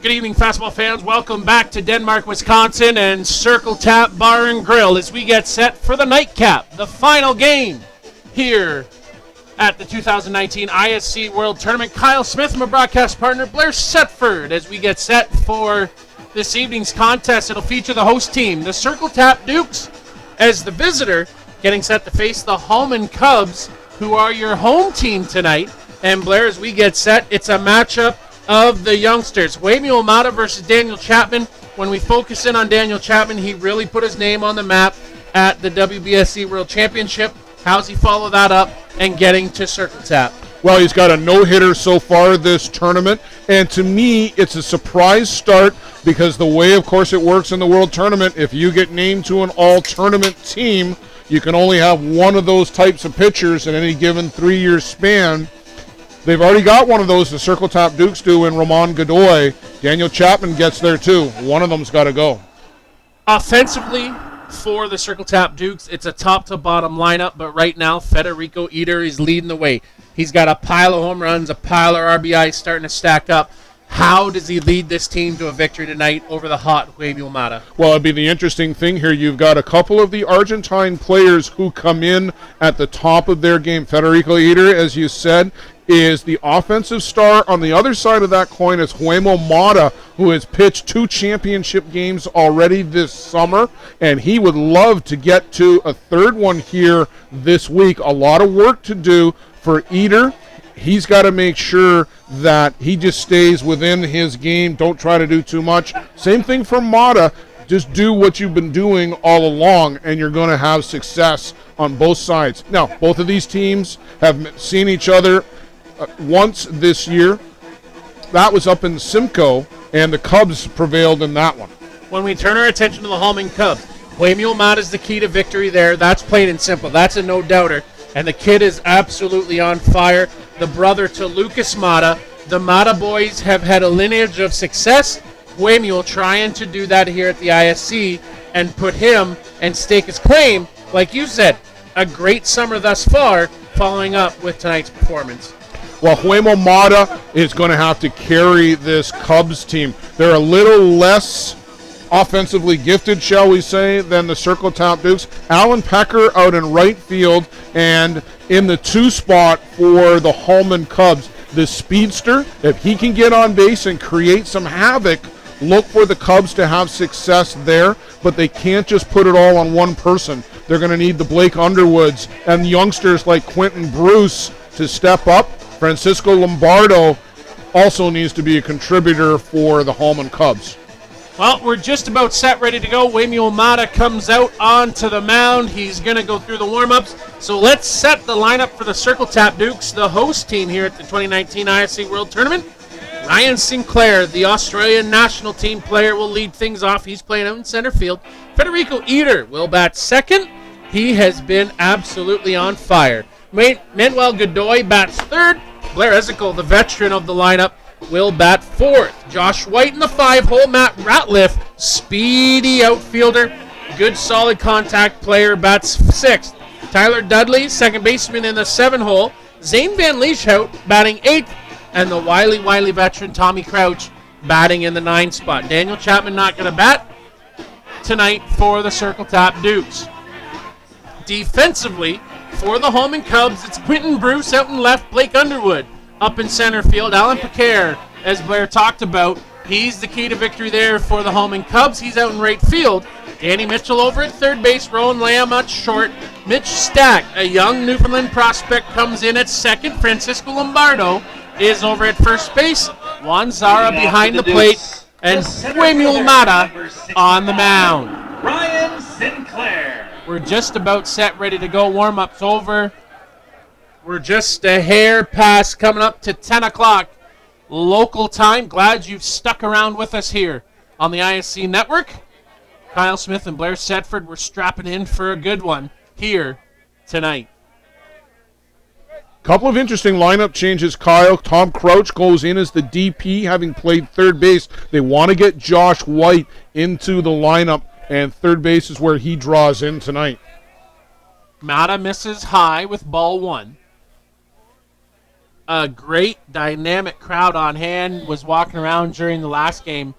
Good evening, fastball fans. Welcome back to Denmark, Wisconsin, and Circle Tap Bar and Grill as we get set for the nightcap, the final game here at the 2019 ISC World Tournament. Kyle Smith, my broadcast partner, Blair Setford, as we get set for this evening's contest. It'll feature the host team, the Circle Tap Dukes, as the visitor, getting set to face the Hallman Cubs, who are your home team tonight. And Blair, as we get set, it's a matchup of the youngsters. Wayme Omada versus Daniel Chapman. When we focus in on Daniel Chapman, he really put his name on the map at the WBSC World Championship. How's he follow that up and getting to Circle Tap? Well, he's got a no-hitter so far this tournament, and to me, it's a surprise start because the way, of course, it works in the World Tournament, if you get named to an all-tournament team, you can only have one of those types of pitchers in any given 3-year span. They've already got one of those, the Circle Tap Dukes do, in Ramon Godoy. Daniel Chapman gets there, too. One of them's got to go. Offensively, for the Circle Tap Dukes, it's a top-to-bottom lineup, but right now, Federico Eder is leading the way. He's got a pile of home runs, a pile of RBIs starting to stack up. How does he lead this team to a victory tonight over the hot Wayme Omada? Well, it'd be the interesting thing here. You've got a couple of the Argentine players who come in at the top of their game. Federico Eder, as you said, is the offensive star. On the other side of that coin is Wayme Omada, who has pitched 2 championship games already this summer, and he would love to get to a third one here this week. A lot of work to do for Eder. He's got to make sure that he just stays within his game. Don't try to do too much. Same thing for Mata. Just do what you've been doing all along, and you're going to have success on both sides. Now, both of these teams have seen each other once this year. That was up in Simcoe, and the Cubs prevailed in that one. When we turn our attention to the Hallman Cubs, Wayme Omada is the key to victory there. That's plain and simple. That's a no-doubter. And the kid is absolutely on fire. The brother to Lucas Mata. The Mata boys have had a lineage of success. Wayme trying to do that here at the ISC and put him and stake his claim. Like you said, a great summer thus far, following up with tonight's performance. Well, Wayme Omada is going to have to carry this Cubs team. They're a little less offensively gifted, shall we say, than the Circle Tap Dukes. Alan Pecker out in right field, and in the 2 spot for the Hallman Cubs, the speedster, if he can get on base and create some havoc, look for the Cubs to have success there, but they can't just put it all on one person. They're going to need the Blake Underwoods and youngsters like Quentin Bruce to step up. Francisco Lombardo also needs to be a contributor for the Hallman Cubs. Well, we're just about set, ready to go. Wayme Omada comes out onto the mound. He's going to go through the warm-ups. So let's set the lineup for the Circle Tap Dukes, the host team here at the 2019 ISC World Tournament. Ryan Sinclair, the Australian national team player, will lead things off. He's playing out in center field. Federico Eder will bat second. He has been absolutely on fire. Manuel Godoy bats third. Blair Ezekiel, the veteran of the lineup, will bat fourth. Josh White in the 5-hole. Matt Ratliff, speedy outfielder, good solid contact player, bats sixth. Tyler Dudley, second baseman in the 7-hole. Zane Van Lieshout batting 8th. And the wily veteran Tommy Crouch batting in the 9 spot. Daniel Chapman not going to bat tonight for the Circle Tap Dukes. Defensively, for the Hallman Cubs, it's Quentin Bruce out in left, Blake Underwood up in center field. Alan Pecker, as Blair talked about, he's the key to victory there for the Hallman Cubs. He's out in right field. Danny Mitchell over at third base. Rowan Lamb at short. Mitch Stack, a young Newfoundland prospect, comes in at second. Francisco Lombardo is over at first base. Juan Zara behind the plate. And Wayme Omada on the mound. Ryan Sinclair. We're just about set, ready to go. Warm-up's over. We're just a hair past coming up to 10 o'clock local time. Glad you've stuck around with us here on the ISC Network. Kyle Smith and Blair Setford, we're strapping in for a good one here tonight. Couple of interesting lineup changes, Kyle. Tom Crouch goes in as the DP, having played third base. They want to get Josh White into the lineup, and third base is where he draws in tonight. Mata misses high with ball 1. a great dynamic crowd on hand. Was walking around during the last game,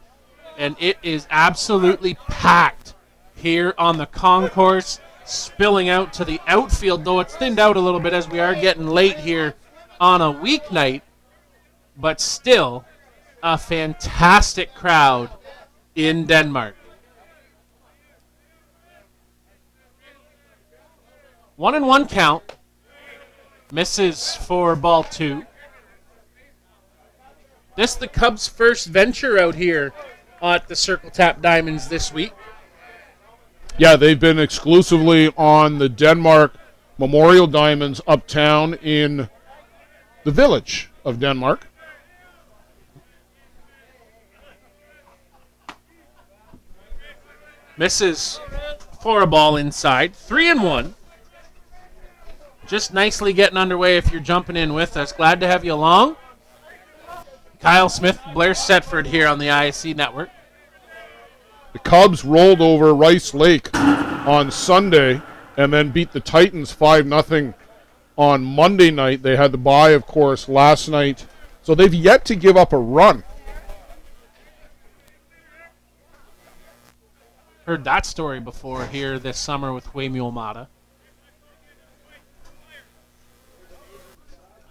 and it is absolutely packed here on the concourse, spilling out to the outfield, though it's thinned out a little bit as we are getting late here on a weeknight, but still a fantastic crowd in Denmark. 1-1 count. Misses for ball 2. This the Cubs' first venture out here at the Circle Tap Diamonds this week. Yeah, they've been exclusively on the Denmark Memorial Diamonds uptown in the village of Denmark. Misses for a ball inside. 3-1. Just nicely getting underway if you're jumping in with us. Glad to have you along. Kyle Smith, Blair Setford here on the ISC Network. The Cubs rolled over Rice Lake on Sunday and then beat the Titans 5-0 on Monday night. They had the bye, of course, last night. So they've yet to give up a run. Heard that story before here this summer with Waymo Mata.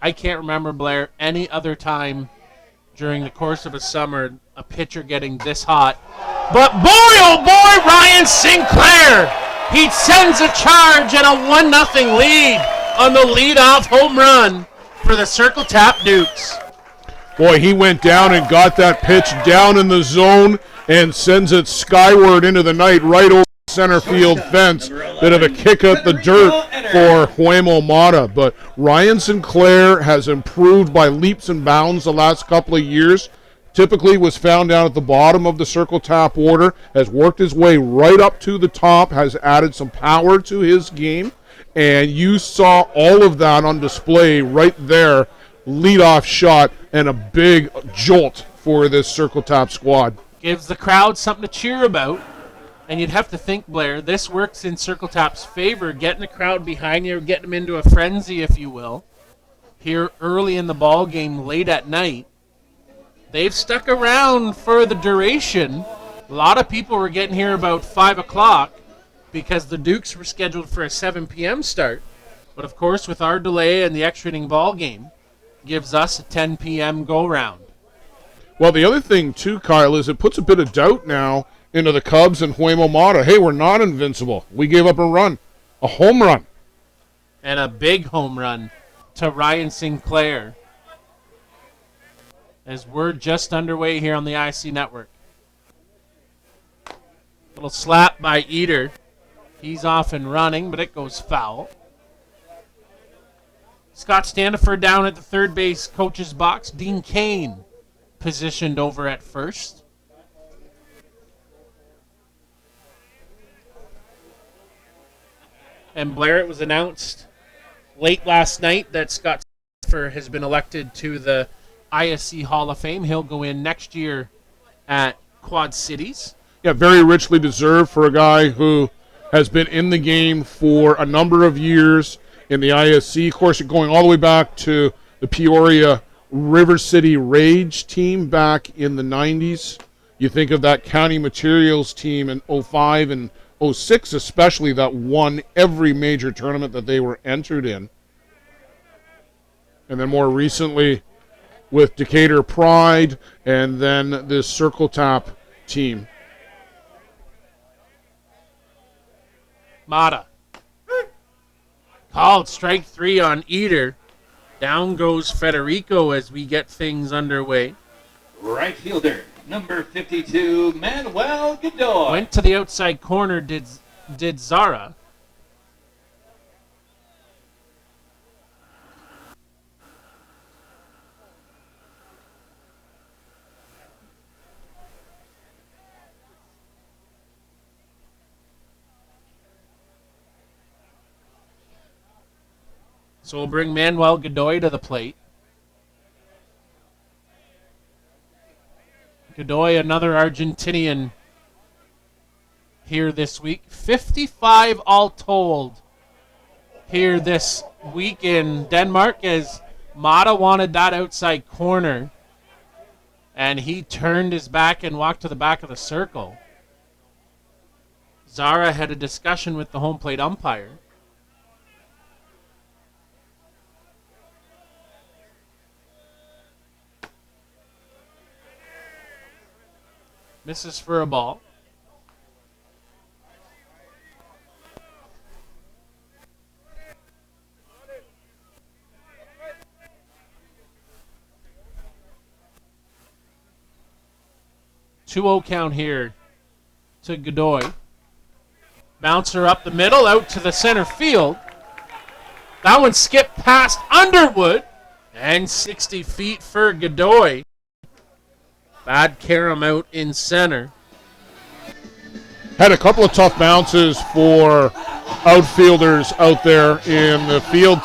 I can't remember, Blair, any other time during the course of a summer a pitcher getting this hot. But boy, oh boy, Ryan Sinclair! He sends a charge and a 1-0 lead on the leadoff home run for the Circle Tap Dukes. Boy, he went down and got that pitch down in the zone and sends it skyward into the night right over the center field fence. Bit of a kick at the dirt for Huemo Mata. But Ryan Sinclair has improved by leaps and bounds the last couple of years. Typically was found down at the bottom of the Circle Tap order, has worked his way right up to the top, has added some power to his game, and you saw all of that on display right there. Leadoff shot and a big jolt for this Circle Tap squad. Gives the crowd something to cheer about. And you'd have to think, Blair, this works in Circle Tap's favor, getting the crowd behind you, getting them into a frenzy, if you will. Here early in the ball game, late at night. They've stuck around for the duration. A lot of people were getting here about 5 o'clock because the Dukes were scheduled for a 7 p.m. start. But, of course, with our delay and the extra inning ball game, gives us a 10 p.m. go-round. Well, the other thing, too, Kyle, is it puts a bit of doubt now into the Cubs and Huemo Mata. Hey, we're not invincible. We gave up a run, a home run. And a big home run to Ryan Sinclair. As we're just underway here on the IC Network. Little slap by Eater. He's off and running, but it goes foul. Scott Standiford down at the third base coach's box. Dean Kane positioned over at first. And Blair, it was announced late last night that Scott Standiford has been elected to the ISC Hall of Fame. He'll go in next year at Quad Cities. Yeah, very richly deserved for a guy who has been in the game for a number of years in the ISC. Of course, going all the way back to the Peoria River City Rage team back in the 90s. You think of that County Materials team in 05 and 06 especially that won every major tournament that they were entered in. And then more recently with Decatur Pride and then this Circle Tap team. Mata. Called strike 3 on Eater. Down goes Federico as we get things underway. Right fielder, number 52, Manuel Godoy. Went to the outside corner, did Zara. So we'll bring Manuel Godoy to the plate. Godoy, another Argentinian here this week. 55 all told here this week in Denmark as Mata wanted that outside corner, and he turned his back and walked to the back of the circle. Zara had a discussion with the home plate umpire. Misses for a ball. Two-0 count here to Godoy. Bouncer up the middle, out to the center field. That one skipped past Underwood, and 60 feet for Godoy. Bad carom out in center. Had a couple of tough bounces for outfielders out there in the field.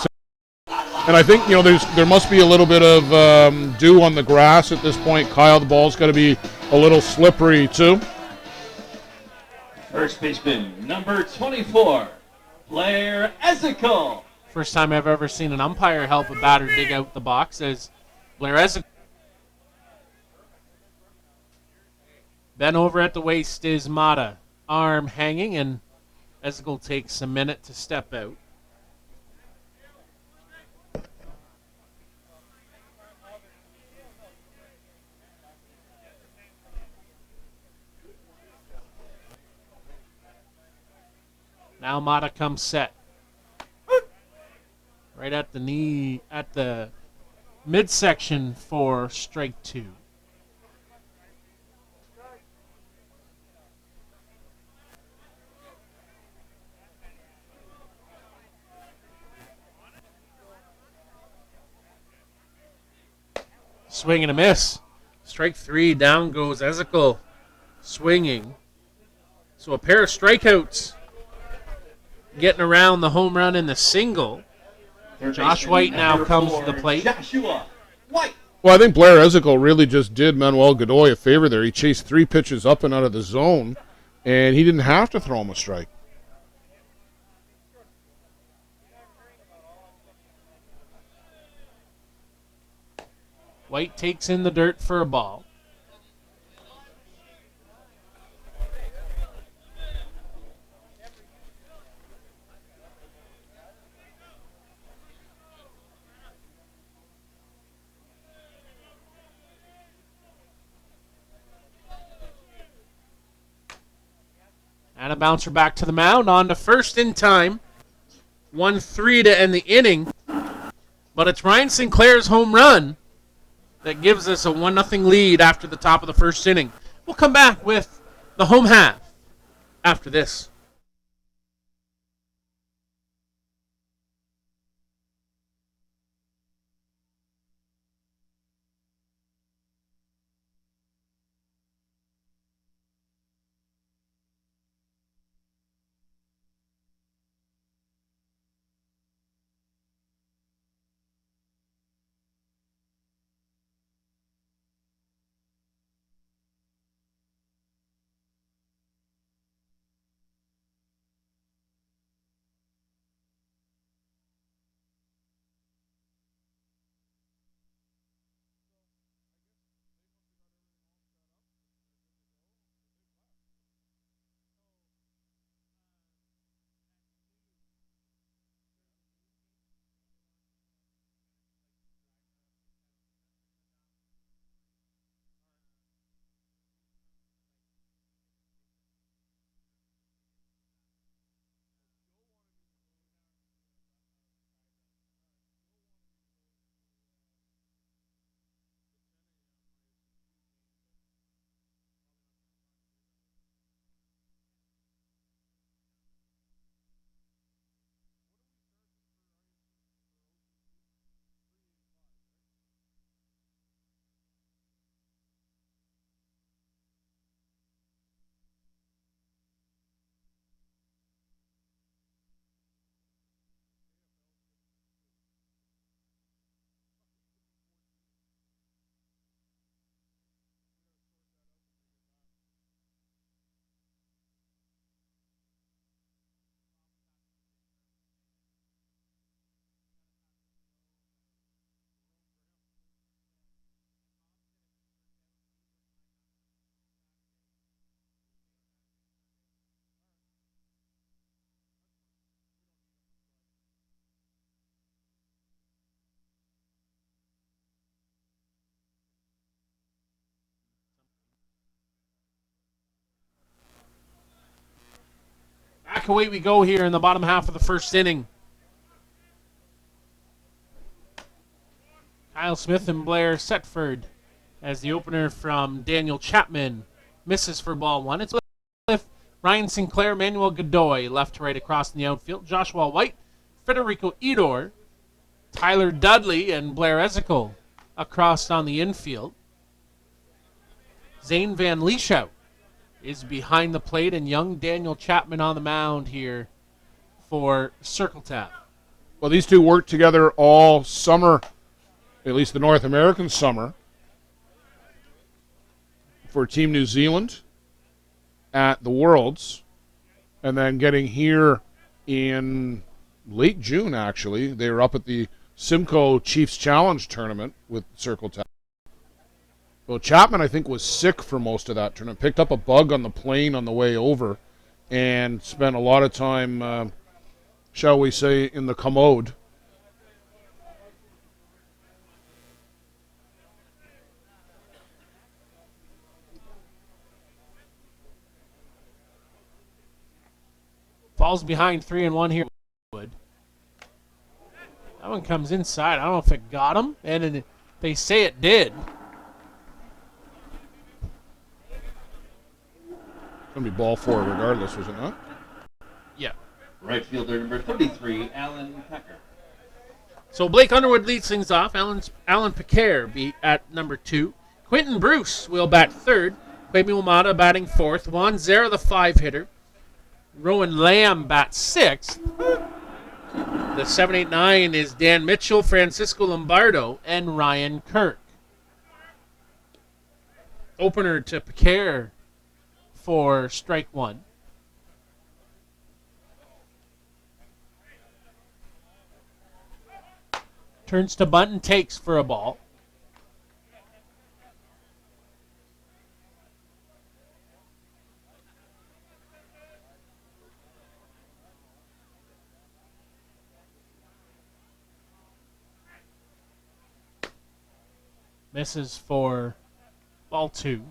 And I think, there must be a little bit of dew on the grass at this point. Kyle, the ball's got to be a little slippery too. First baseman, number 24, Blair Ezekiel. First time I've ever seen an umpire help a batter dig out the box as Blair Ezekiel. Then over at the waist is Mata. Arm hanging, and Ezekiel takes a minute to step out. Now Mata comes set. Right at the knee, at the midsection for strike two. Swing and a miss. Strike three, down goes Ezekiel, swinging. So a pair of strikeouts getting around the home run and the single. Josh White now comes to the plate. Joshua White. Well, I think Blair Ezekiel really just did Manuel Godoy a favor there. He chased 3 pitches up and out of the zone, and he didn't have to throw him a strike. White takes in the dirt for a ball. And a bouncer back to the mound, on to first in time. 1-3 to end the inning. But it's Ryan Sinclair's home run that gives us a 1-0 lead after the top of the first inning. We'll come back with the home half after this. back, away we go here in the bottom half of the first inning. Kyle Smith and Blair Setford as the opener from Daniel Chapman. Misses for ball one. It's with Ryan Sinclair, Manuel Godoy, left to right across in the outfield. Joshua White, Federico Edor, Tyler Dudley, and Blair Ezekiel across on the infield. Zane Van Lieshout is behind the plate, and young Daniel Chapman on the mound here for Circle Tap. Well, these two worked together all summer, at least the North American summer, for Team New Zealand at the Worlds, and then getting here in late June, actually. They were up at the Simcoe Chiefs Challenge tournament with Circle Tap. Well, Chapman, I think, was sick for most of that tournament. Picked up a bug on the plane on the way over and spent a lot of time, shall we say, in the commode. Falls behind 3-1 here. That one comes inside. I don't know if it got him, and they say it did. It's going to be ball four regardless, was it not? Yeah. Right fielder number 33, Alan Pecker. So Blake Underwood leads things off. Alan Picare be at number 2. Quentin Bruce will bat third. Kwame Umada batting fourth. Juan Zera, the 5-hitter. Rowan Lamb bats sixth. The 7-8-9 is Dan Mitchell, Francisco Lombardo, and Ryan Kirk. Opener to Picare for strike one. Turns to bunt and takes for a ball. Misses for ball two.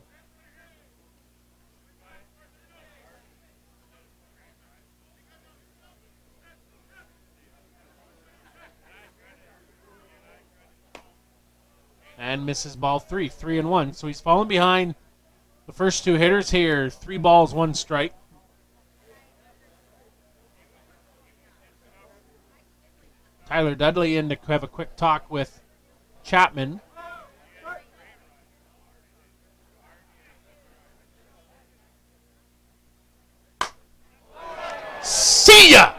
And misses ball three, 3-1. So he's fallen behind the first two hitters here. 3 balls, 1 strike. Tyler Dudley in to have a quick talk with Chapman. See ya!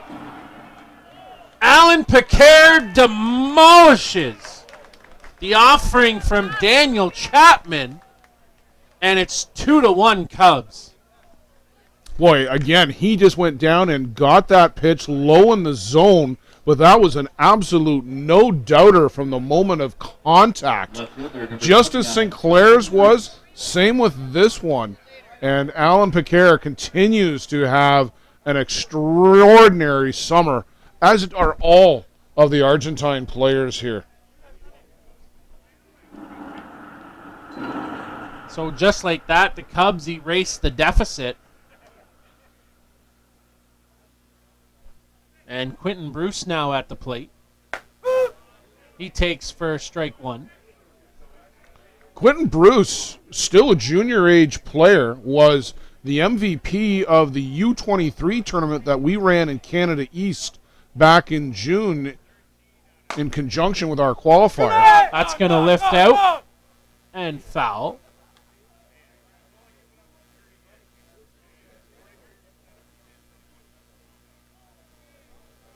Alan Picard demolishes the offering from Daniel Chapman, and it's 2-1 Cubs. Boy, again, he just went down and got that pitch low in the zone, but that was an absolute no-doubter from the moment of contact. Just as Sinclair's was, same with this one. And Alan Picard continues to have an extraordinary summer, as are all of the Argentine players here. So just like that, the Cubs erase the deficit. And Quentin Bruce now at the plate. He takes for strike one. Quentin Bruce, still a junior age player, was the MVP of the U23 tournament that we ran in Canada East back in June in conjunction with our qualifier. That's going to lift out and foul.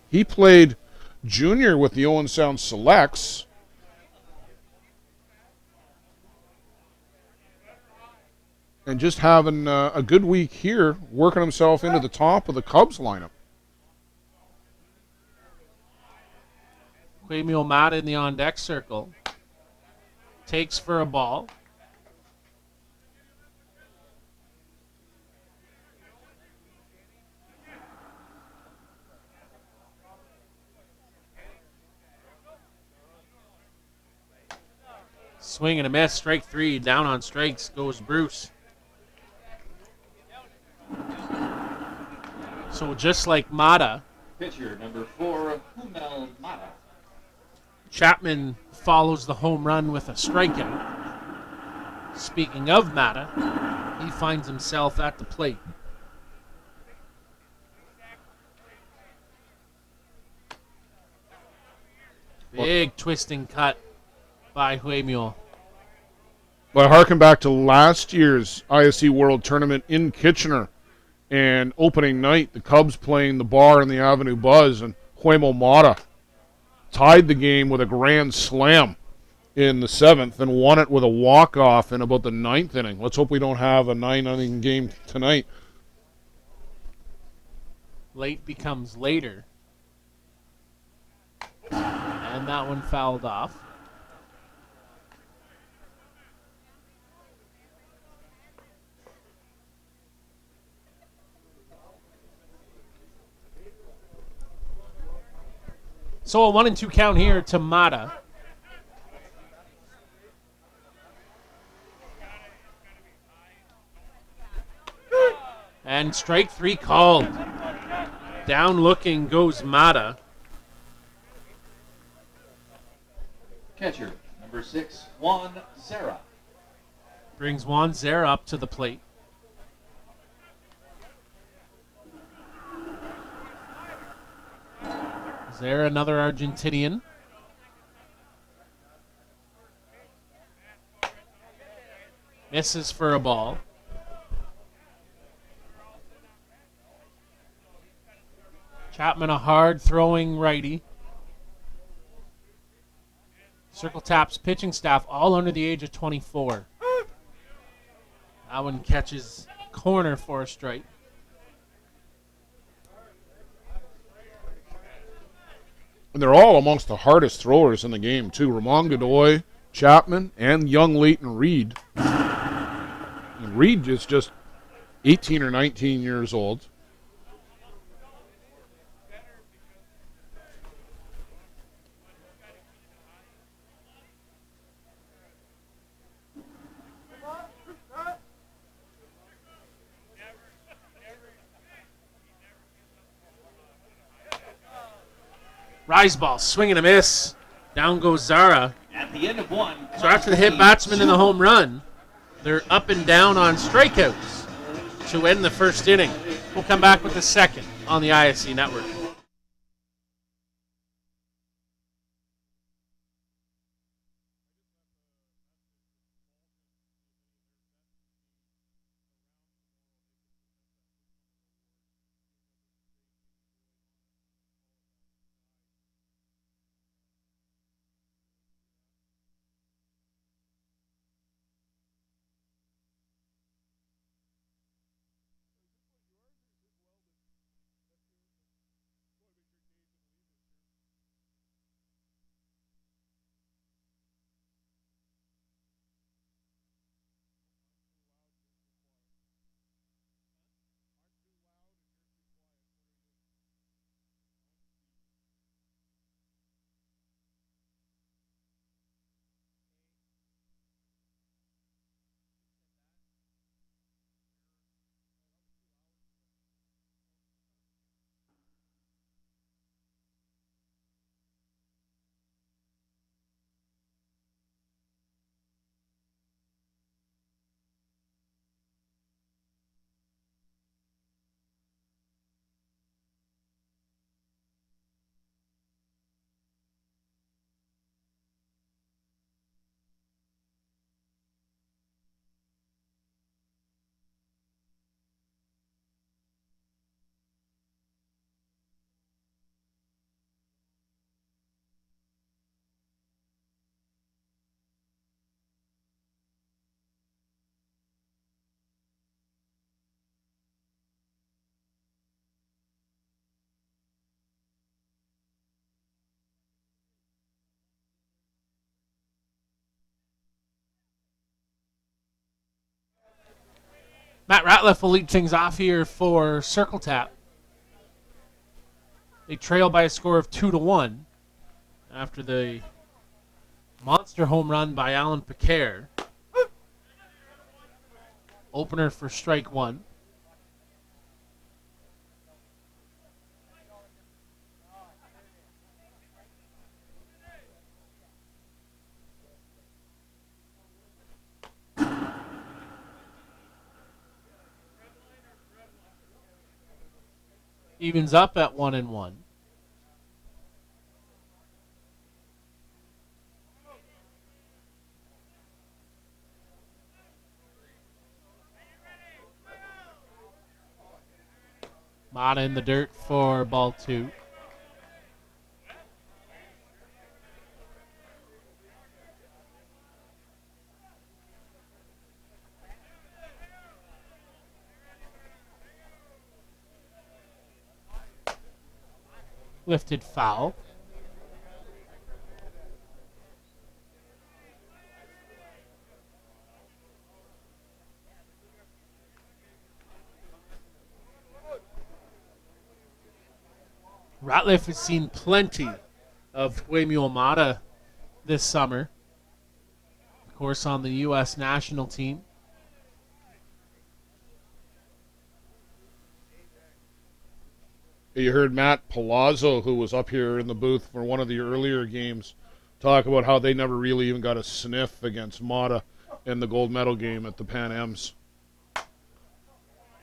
He played junior with the Owen Sound Selects. And just having a good week here, working himself into the top of the Cubs lineup. Kwame Omata in the on-deck circle. Takes for a ball. Swing and a miss. Strike three. Down on strikes goes Bruce. So just like Mata, Pitcher number 4, Humel Mata. Chapman follows the home run with a strikeout. Speaking of Mata, he finds himself at the plate. Big twisting cut by Huemio. Well, I harken back to last year's ISC World Tournament in Kitchener. And opening night, the Cubs playing the Bar in the Avenue Buzz, and Huemo Mata tied the game with a grand slam in the 7th and won it with a walk-off in about the 9th inning. Let's hope we don't have a 9-inning game tonight. Late becomes later. And that one fouled off. So a 1-2 count here to Mata. And strike 3 called. Down looking goes Mata. Catcher number 6, Juan Zera. Brings Juan Zera up to the plate. Zera, another Argentinian. Misses for a ball. Chapman, a hard-throwing righty. Circle Tap's pitching staff all under the age of 24. That one catches corner for a strike. And they're all amongst the hardest throwers in the game, too. Ramon Godoy, Chapman, and young Leighton Reed. And Reed is just 18 or 19 years old. Rise ball, swing and a miss. Down goes Zara. At the end of 1. So after the hit batsman in the home run, they're up and down on strikeouts to end the first inning. We'll come back with the second on the ISC Network. Matt Ratliff will lead things off here for Circle Tap. They trail by a score of 2-1 after the monster home run by Alan Piquet. Opener for strike 1. Evens up at 1-1. Mata in the dirt for ball 2. Lifted foul. Ratliff has seen plenty of Huemio Mata this summer. Of course, on the U.S. national team. You heard Matt Palazzo, who was up here in the booth for one of the earlier games, talk about how they never really even got a sniff against Mata in the gold medal game at the Pan Ams.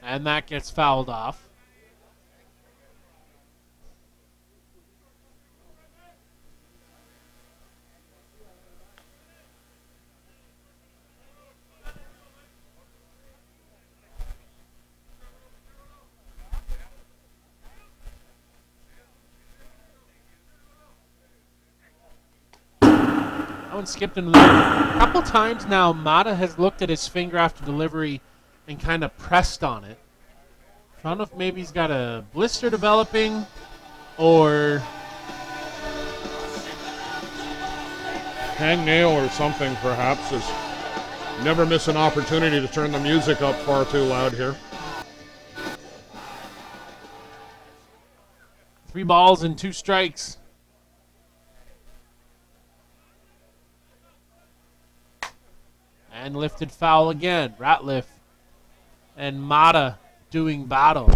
And that gets fouled off. That one skipped into the... A couple times now, Mata has looked at his finger after delivery and kind of pressed on it. I don't know if maybe he's got a blister developing or... Hangnail or something, perhaps, is never miss an opportunity to turn the music up far too loud here. 3 balls and 2 strikes. And lifted foul again. Ratliff and Mata doing battle.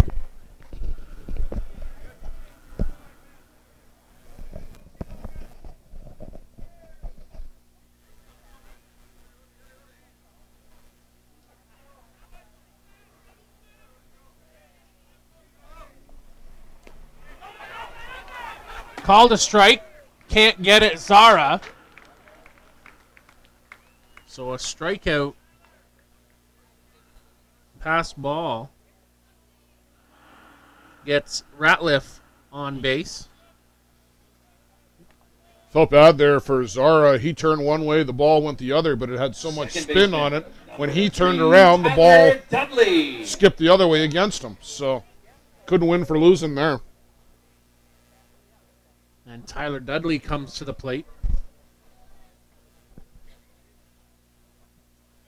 Called a strike. Can't get it, Zara. So a strikeout. Pass ball. Gets Ratliff on base. Felt bad there for Zara. He turned one way, the ball went the other, but it had so much spin on it. When he turned around, the ball skipped the other way against him. So couldn't win for losing there. And Tyler Dudley comes to the plate.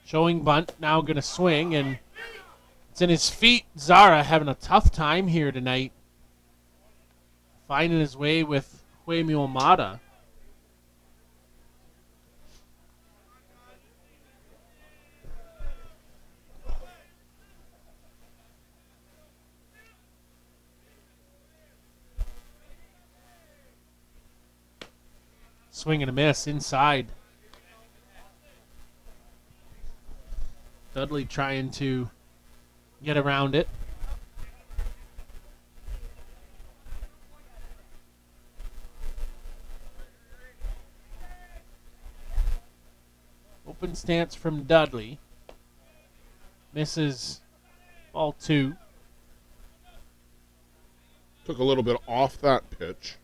Showing bunt, now going to swing, and it's in his feet. Zara having a tough time here tonight. Finding his way with Huemio Mata. Swing and a miss inside. Dudley trying to get around it. Open stance from Dudley. Misses ball 2. Took a little bit off that pitch.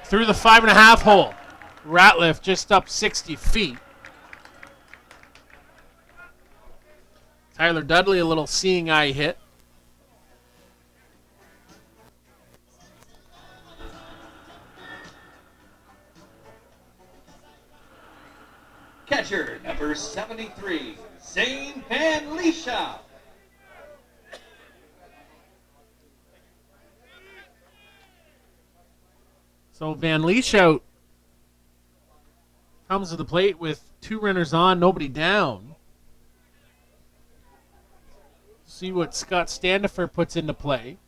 Through the 5.5 hole. Ratliff just up 60 feet. Tyler Dudley, a little seeing eye hit. Catcher, number 73, Zane Van Leesha. So Van Leeshout comes to the plate with 2 runners on, nobody down. See what Scott Standifer puts into play.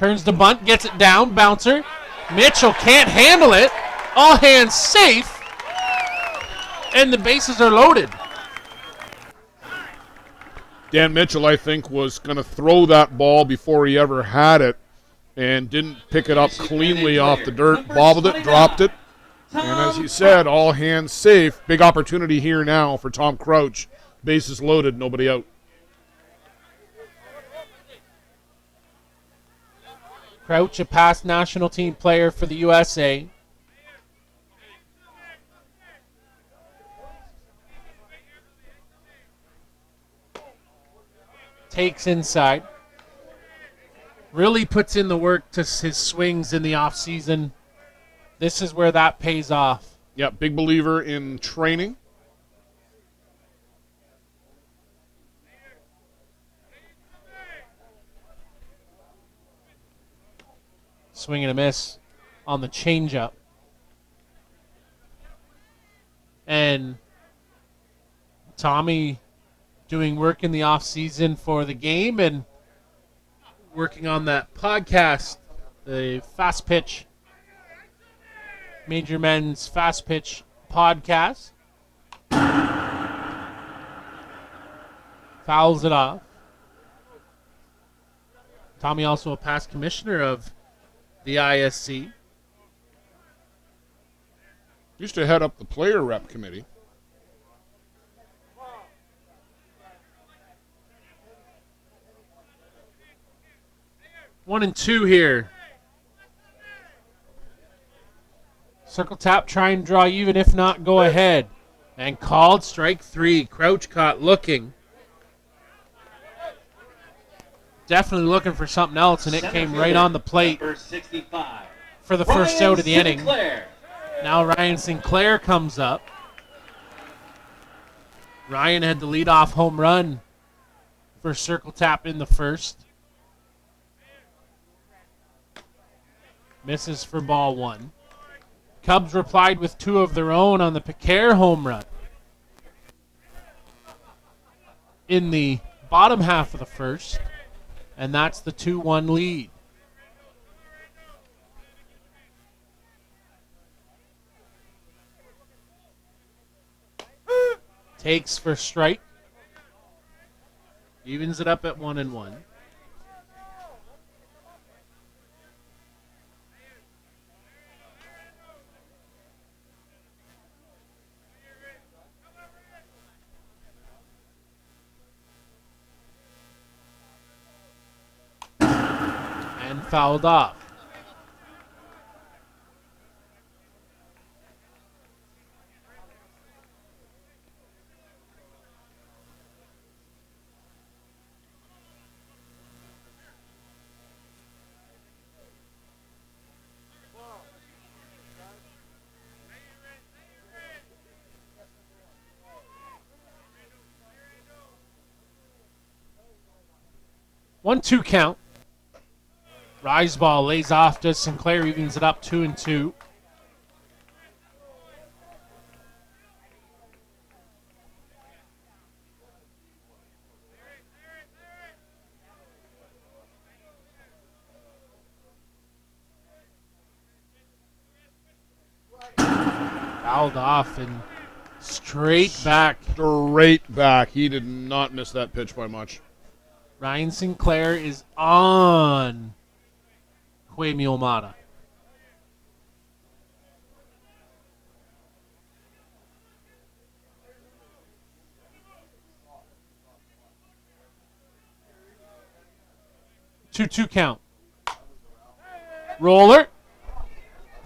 Turns the bunt, gets it down, bouncer. Mitchell can't handle it. All hands safe. And the bases are loaded. Dan Mitchell, I think, was going to throw that ball before he ever had it and didn't pick it up cleanly off the dirt, bobbled it, dropped it. And as you said, all hands safe. Big opportunity here now for Tom Crouch. Bases loaded, nobody out. Crouch, a past national team player for the USA. Takes inside. Really puts in the work to his swings in the offseason. This is where that pays off. Yeah, big believer in training. Swing and a miss on the changeup. And Tommy doing work in the offseason for the game and working on that podcast, the Fast Pitch, Major Men's Fast Pitch podcast. Fouls it off. Tommy also a past commissioner of the ISC. Used to head up the player rep committee. One and two here. Circle tap, try and draw even, if not, go ahead. And called strike three. Crouch caught looking. Definitely looking for something else, and it came right on the plate for the first out of the inning. Now Ryan Sinclair comes up. Ryan had the leadoff home run for Circle Tap in the first. Misses for ball one. Cubs replied with two of their own on the Piquet home run in the bottom half of the first, and that's the 2-1 lead. Takes for strike. Evens it up at 1-1. And fouled off. One-two count. Rise ball lays off to Sinclair, evens it up 2-2. Fouled off and straight back. Straight back. He did not miss that pitch by much. Ryan Sinclair is on Huemi Omada. Two count. Roller.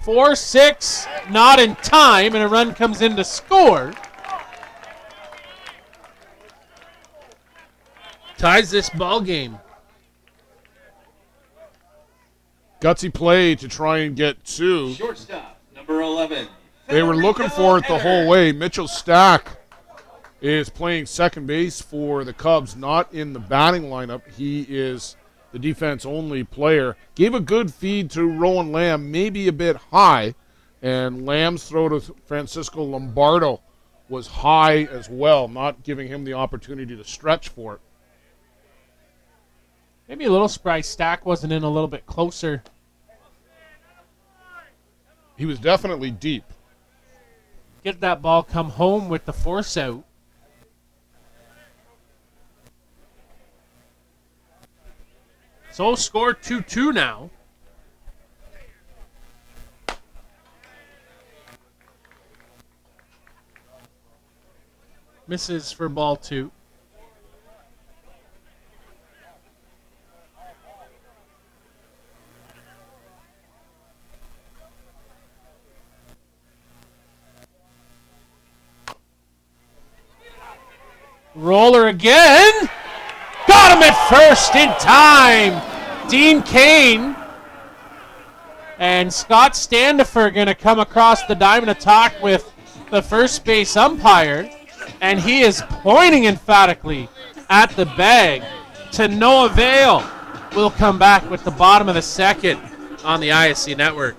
4-6, not in time, and a run comes in to score. Ties this ball game. Gutsy play to try and get two. Shortstop, number 11. They were looking for it the whole way. Mitchell Stack is playing second base for the Cubs, not in the batting lineup. He is the defense-only player. Gave a good feed to Rowan Lamb, maybe a bit high, and Lamb's throw to Francisco Lombardo was high as well, not giving him the opportunity to stretch for it. Maybe a little surprised Stack wasn't in a little bit closer. He was definitely deep. Get that ball come home with the force out. So score 2-2 now. Misses for ball 2. Roller again. Got him at first in time. Dean Kane and Scott Standifer going to come across the diamond to talk with the first base umpire. And he is pointing emphatically at the bag to no avail. We'll come back with the bottom of the second on the ISC network.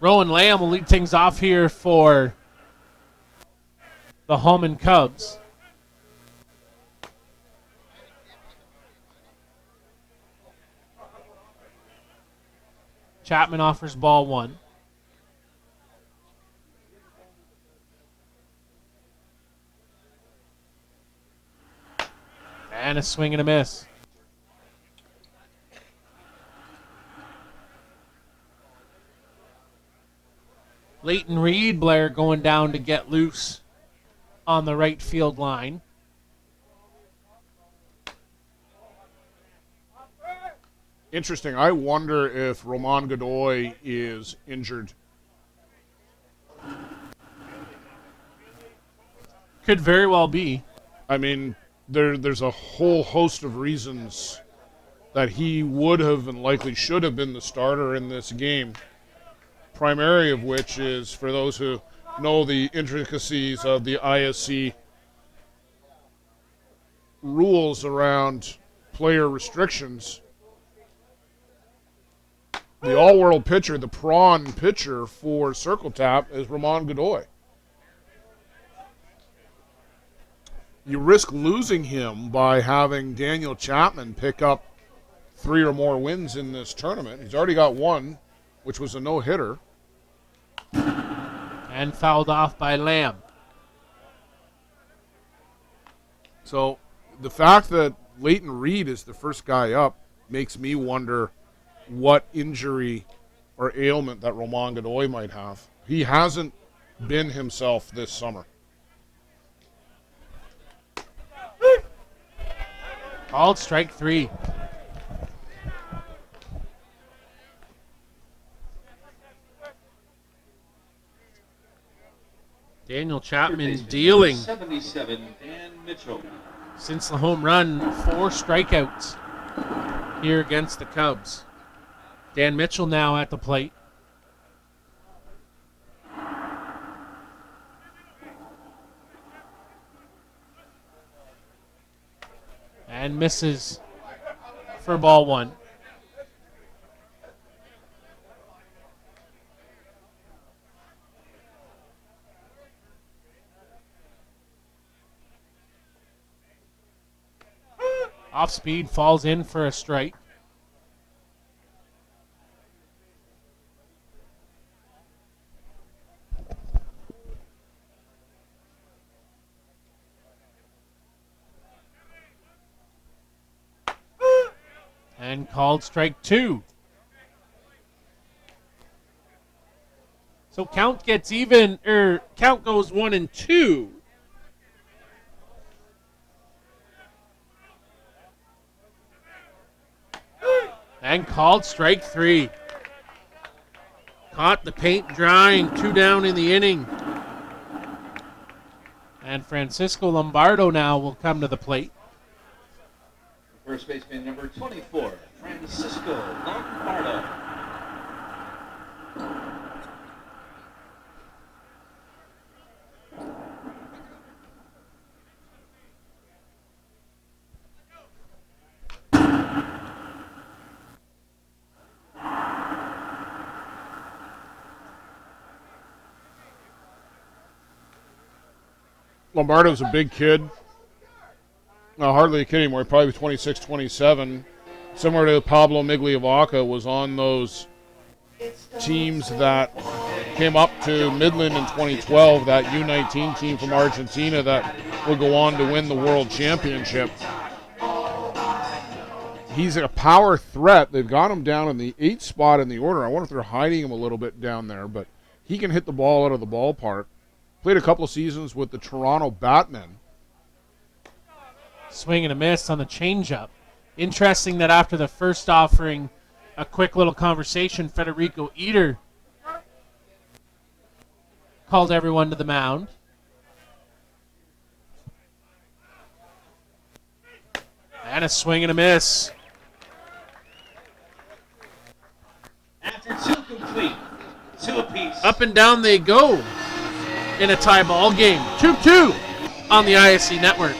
Rowan Lamb will lead things off here for the Hallman Cubs. Chapman offers ball 1. And a swing and a miss. Leighton Reed, Blair going down to get loose on the right field line. Interesting. I wonder if Roman Godoy is injured. Could very well be. I mean, there's a whole host of reasons that he would have and likely should have been the starter in this game. Primary of which is, for those who know the intricacies of the ISC rules around player restrictions, the all-world pitcher, the prawn pitcher for Circle Tap is Roman Godoy. You risk losing him by having Daniel Chapman pick up 3 or more wins in this tournament. He's already got 1, which was a no-hitter. And fouled off by Lamb. So the fact that Leighton Reed is the first guy up makes me wonder what injury or ailment that Roman Godoy might have. He hasn't been himself this summer. Called strike 3. Daniel Chapman dealing 77, Dan Mitchell. since the home run, 4 strikeouts here against the Cubs. Dan Mitchell now at the plate. and misses for ball one. Off speed, falls in for a strike. And called strike two. So count gets even, count goes 1-2. And called strike three. Caught the paint drying, 2 down in the inning. And Francisco Lombardo now will come to the plate. First baseman number 24, Francisco Lombardo. Lombardo's a big kid. No, hardly a kid anymore. Probably 26, 27. Similar to Pablo Migliavaca, was on those teams that came up to Midland in 2012, that U19 team from Argentina that will go on to win the World Championship. He's a power threat. They've got him down in the 8th spot in the order. I wonder if they're hiding him a little bit down there, but he can hit the ball out of the ballpark. Played a couple of seasons with the Toronto Batmen. Swing and a miss on the changeup. Interesting that after the first offering, a quick little conversation, Federico Eder called everyone to the mound. And a swing and a miss. After 2 complete, 2 apiece. Up and down they go in a tie ball game. 2-2 on the ISC network.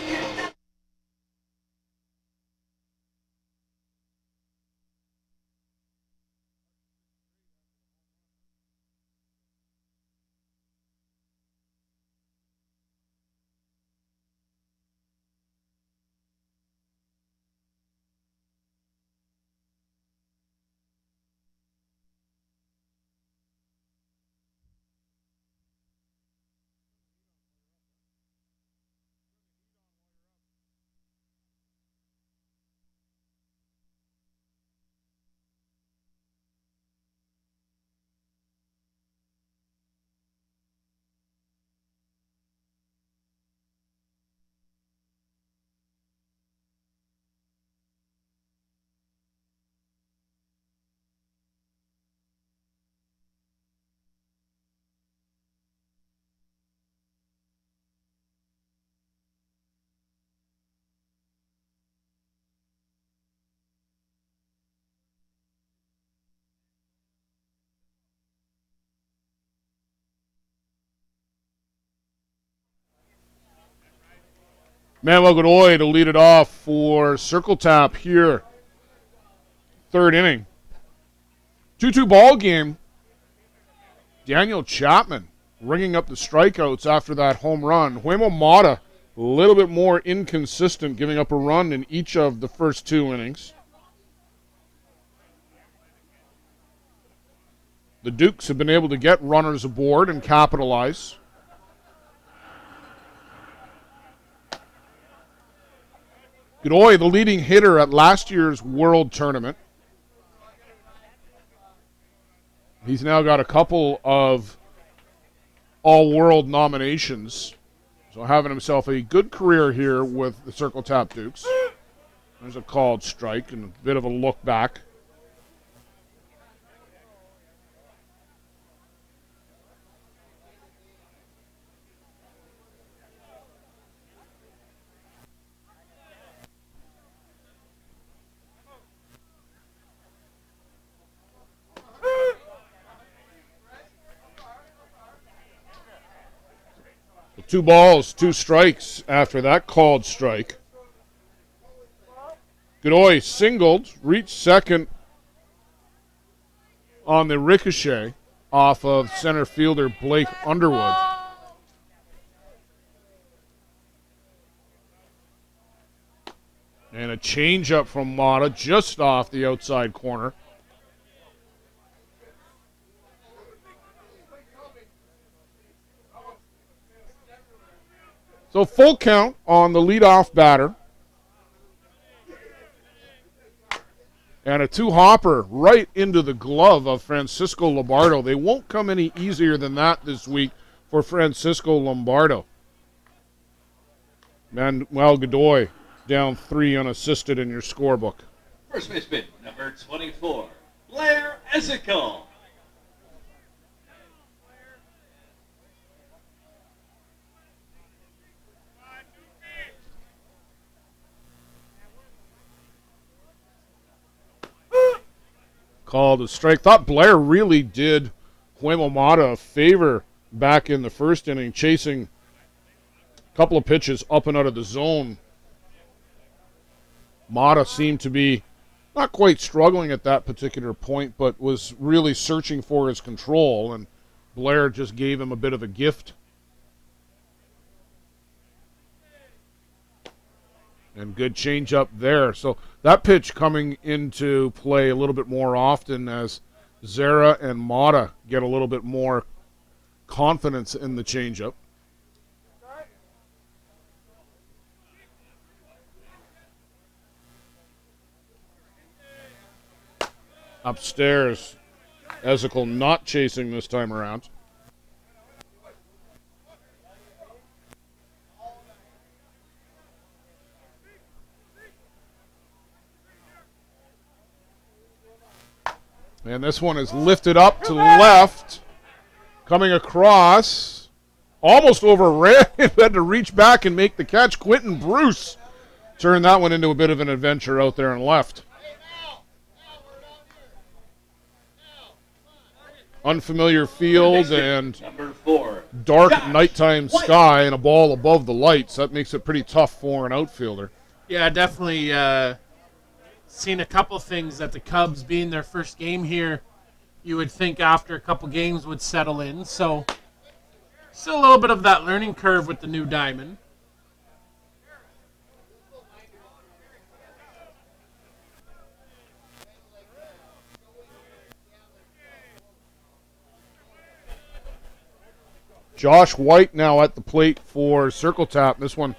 Manuel Godoy to lead it off for Circle Tap here. 3rd inning. 2-2 ball game. Daniel Chapman ringing up the strikeouts after that home run. Huemo Mata a little bit more inconsistent, giving up a run in each of the first 2 innings. The Dukes have been able to get runners aboard and capitalize. Godoy, the leading hitter at last year's World Tournament. He's now got a couple of all-world nominations. So having himself a good career here with the Circle Tap Dukes. There's a called strike and a bit of a look back. Two balls, 2 strikes after that called strike. Godoy singled, reached second on the ricochet off of center fielder Blake Underwood. And a changeup from Mata just off the outside corner. So full count on the leadoff batter. And a two-hopper right into the glove of Francisco Lombardo. They won't come any easier than that this week for Francisco Lombardo. Manuel Godoy down 3 unassisted in your scorebook. First baseman, number 24, Blair Ezekiel. Called a strike. Thought Blair really did Huemo Mata a favor back in the first inning, chasing a couple of pitches up and out of the zone. Mata seemed to be not quite struggling at that particular point, but was really searching for his control, and Blair just gave him a bit of a gift. And good change up there. So that pitch coming into play a little bit more often as Zara and Mata get a little bit more confidence in the changeup. Upstairs, Ezekiel not chasing this time around. And this one is lifted up to left, coming across, almost overran. Had to reach back and make the catch. Quentin Bruce turned that one into a bit of an adventure out there and left. Unfamiliar field and dark nighttime sky and a ball above the lights. That makes it pretty tough for an outfielder. Yeah, definitely seen a couple things that the Cubs, being their first game here, you would think after a couple games would settle in. So still a little bit of that learning curve with the new diamond. Josh White now at the plate for Circle Tap. This one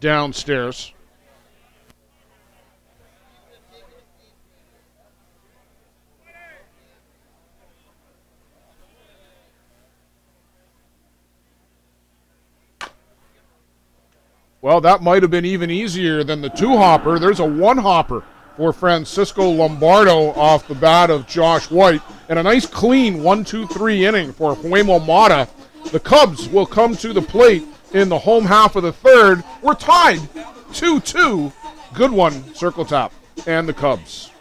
downstairs. Well, that might have been even easier than the two-hopper. There's a one-hopper for Francisco Lombardo off the bat of Josh White. And a nice clean 1-2-3 inning for Huemo Mata. The Cubs will come to the plate in the home half of the third. We're tied 2-2. Good one, Circle Tap and the Cubs.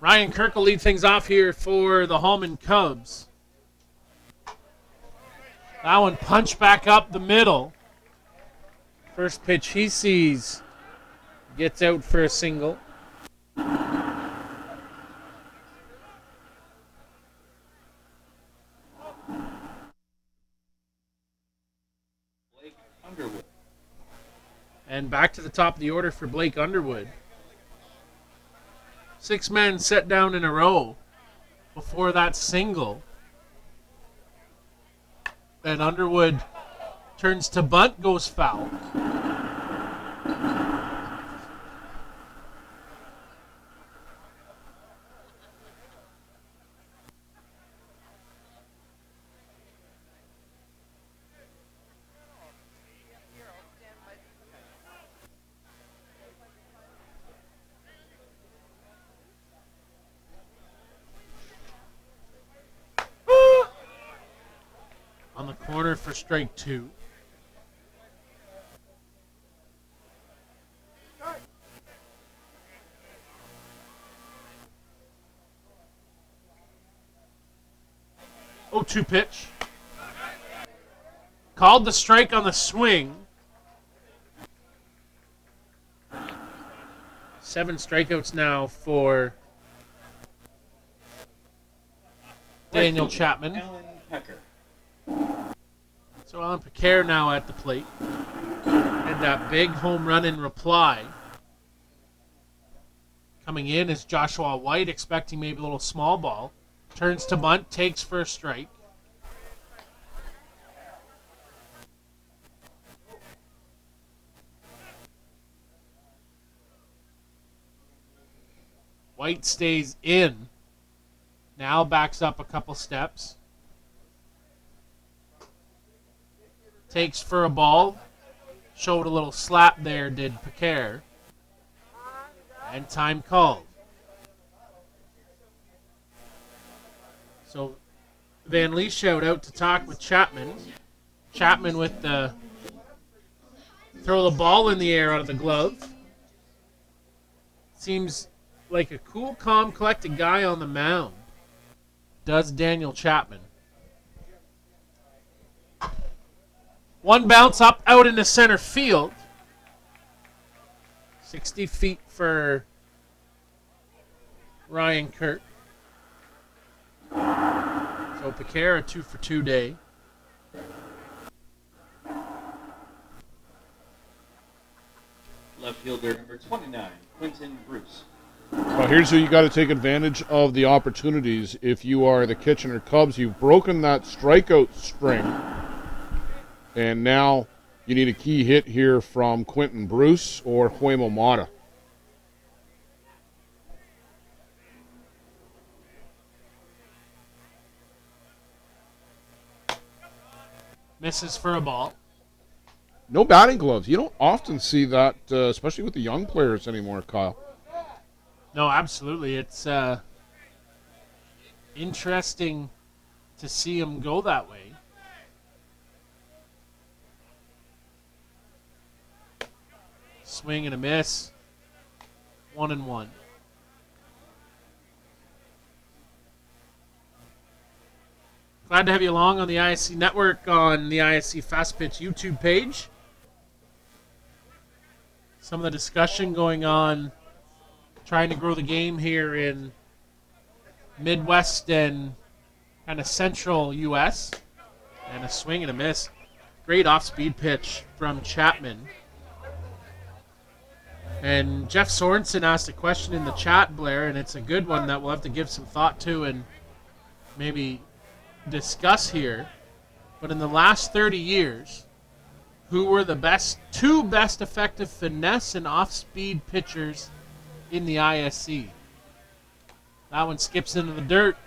Ryan Kirk will lead things off here for the Hallman Cubs. That one punched back up the middle. First pitch he sees gets out for a single. back to the top of the order for Blake Underwood. 6 men set down in a row before that single. And Underwood turns to bunt, goes foul. On the corner for strike 2. Oh, 2 pitch. Called the strike on the swing. 7 strikeouts now for Daniel Chapman. Alan Pecker. So Alan Pecker now at the plate. And that big home run in reply. Coming in is Joshua White, expecting maybe a little small ball. Turns to bunt, takes for a strike. White stays in. Now backs up a couple steps. Takes for a ball. Showed a little slap there, did Pecker. And time called. So Van Lieshout out to talk with Chapman. Chapman with the throw the ball in the air out of the glove. Seems like a cool, calm, collected guy on the mound. Does Daniel Chapman. One bounce up out into center field. 60 feet for Ryan Kirk. So Pecker, a 2-for-2 day. Left fielder number 29, Quentin Bruce. Well, here's who you got to take advantage of the opportunities. If you are the Kitchener Cubs, you've broken that strikeout string. And now you need a key hit here from Quentin Bruce or Huemo Mata. Misses for a ball. No batting gloves. You don't often see that, especially with the young players anymore, Kyle. No, absolutely. It's interesting to see him go that way. Swing and a miss. 1-1. Glad to have you along on the ISC Network on the ISC Fast Pitch YouTube page. Some of the discussion going on trying to grow the game here in Midwest and kind of central U.S. And a swing and a miss. Great off-speed pitch from Chapman. And Jeff Sorensen asked a question in the chat, Blair, and it's a good one that we'll have to give some thought to and maybe discuss here. But in the last 30 years, who were the two best effective finesse and off-speed pitchers in the ISC? That one skips into the dirt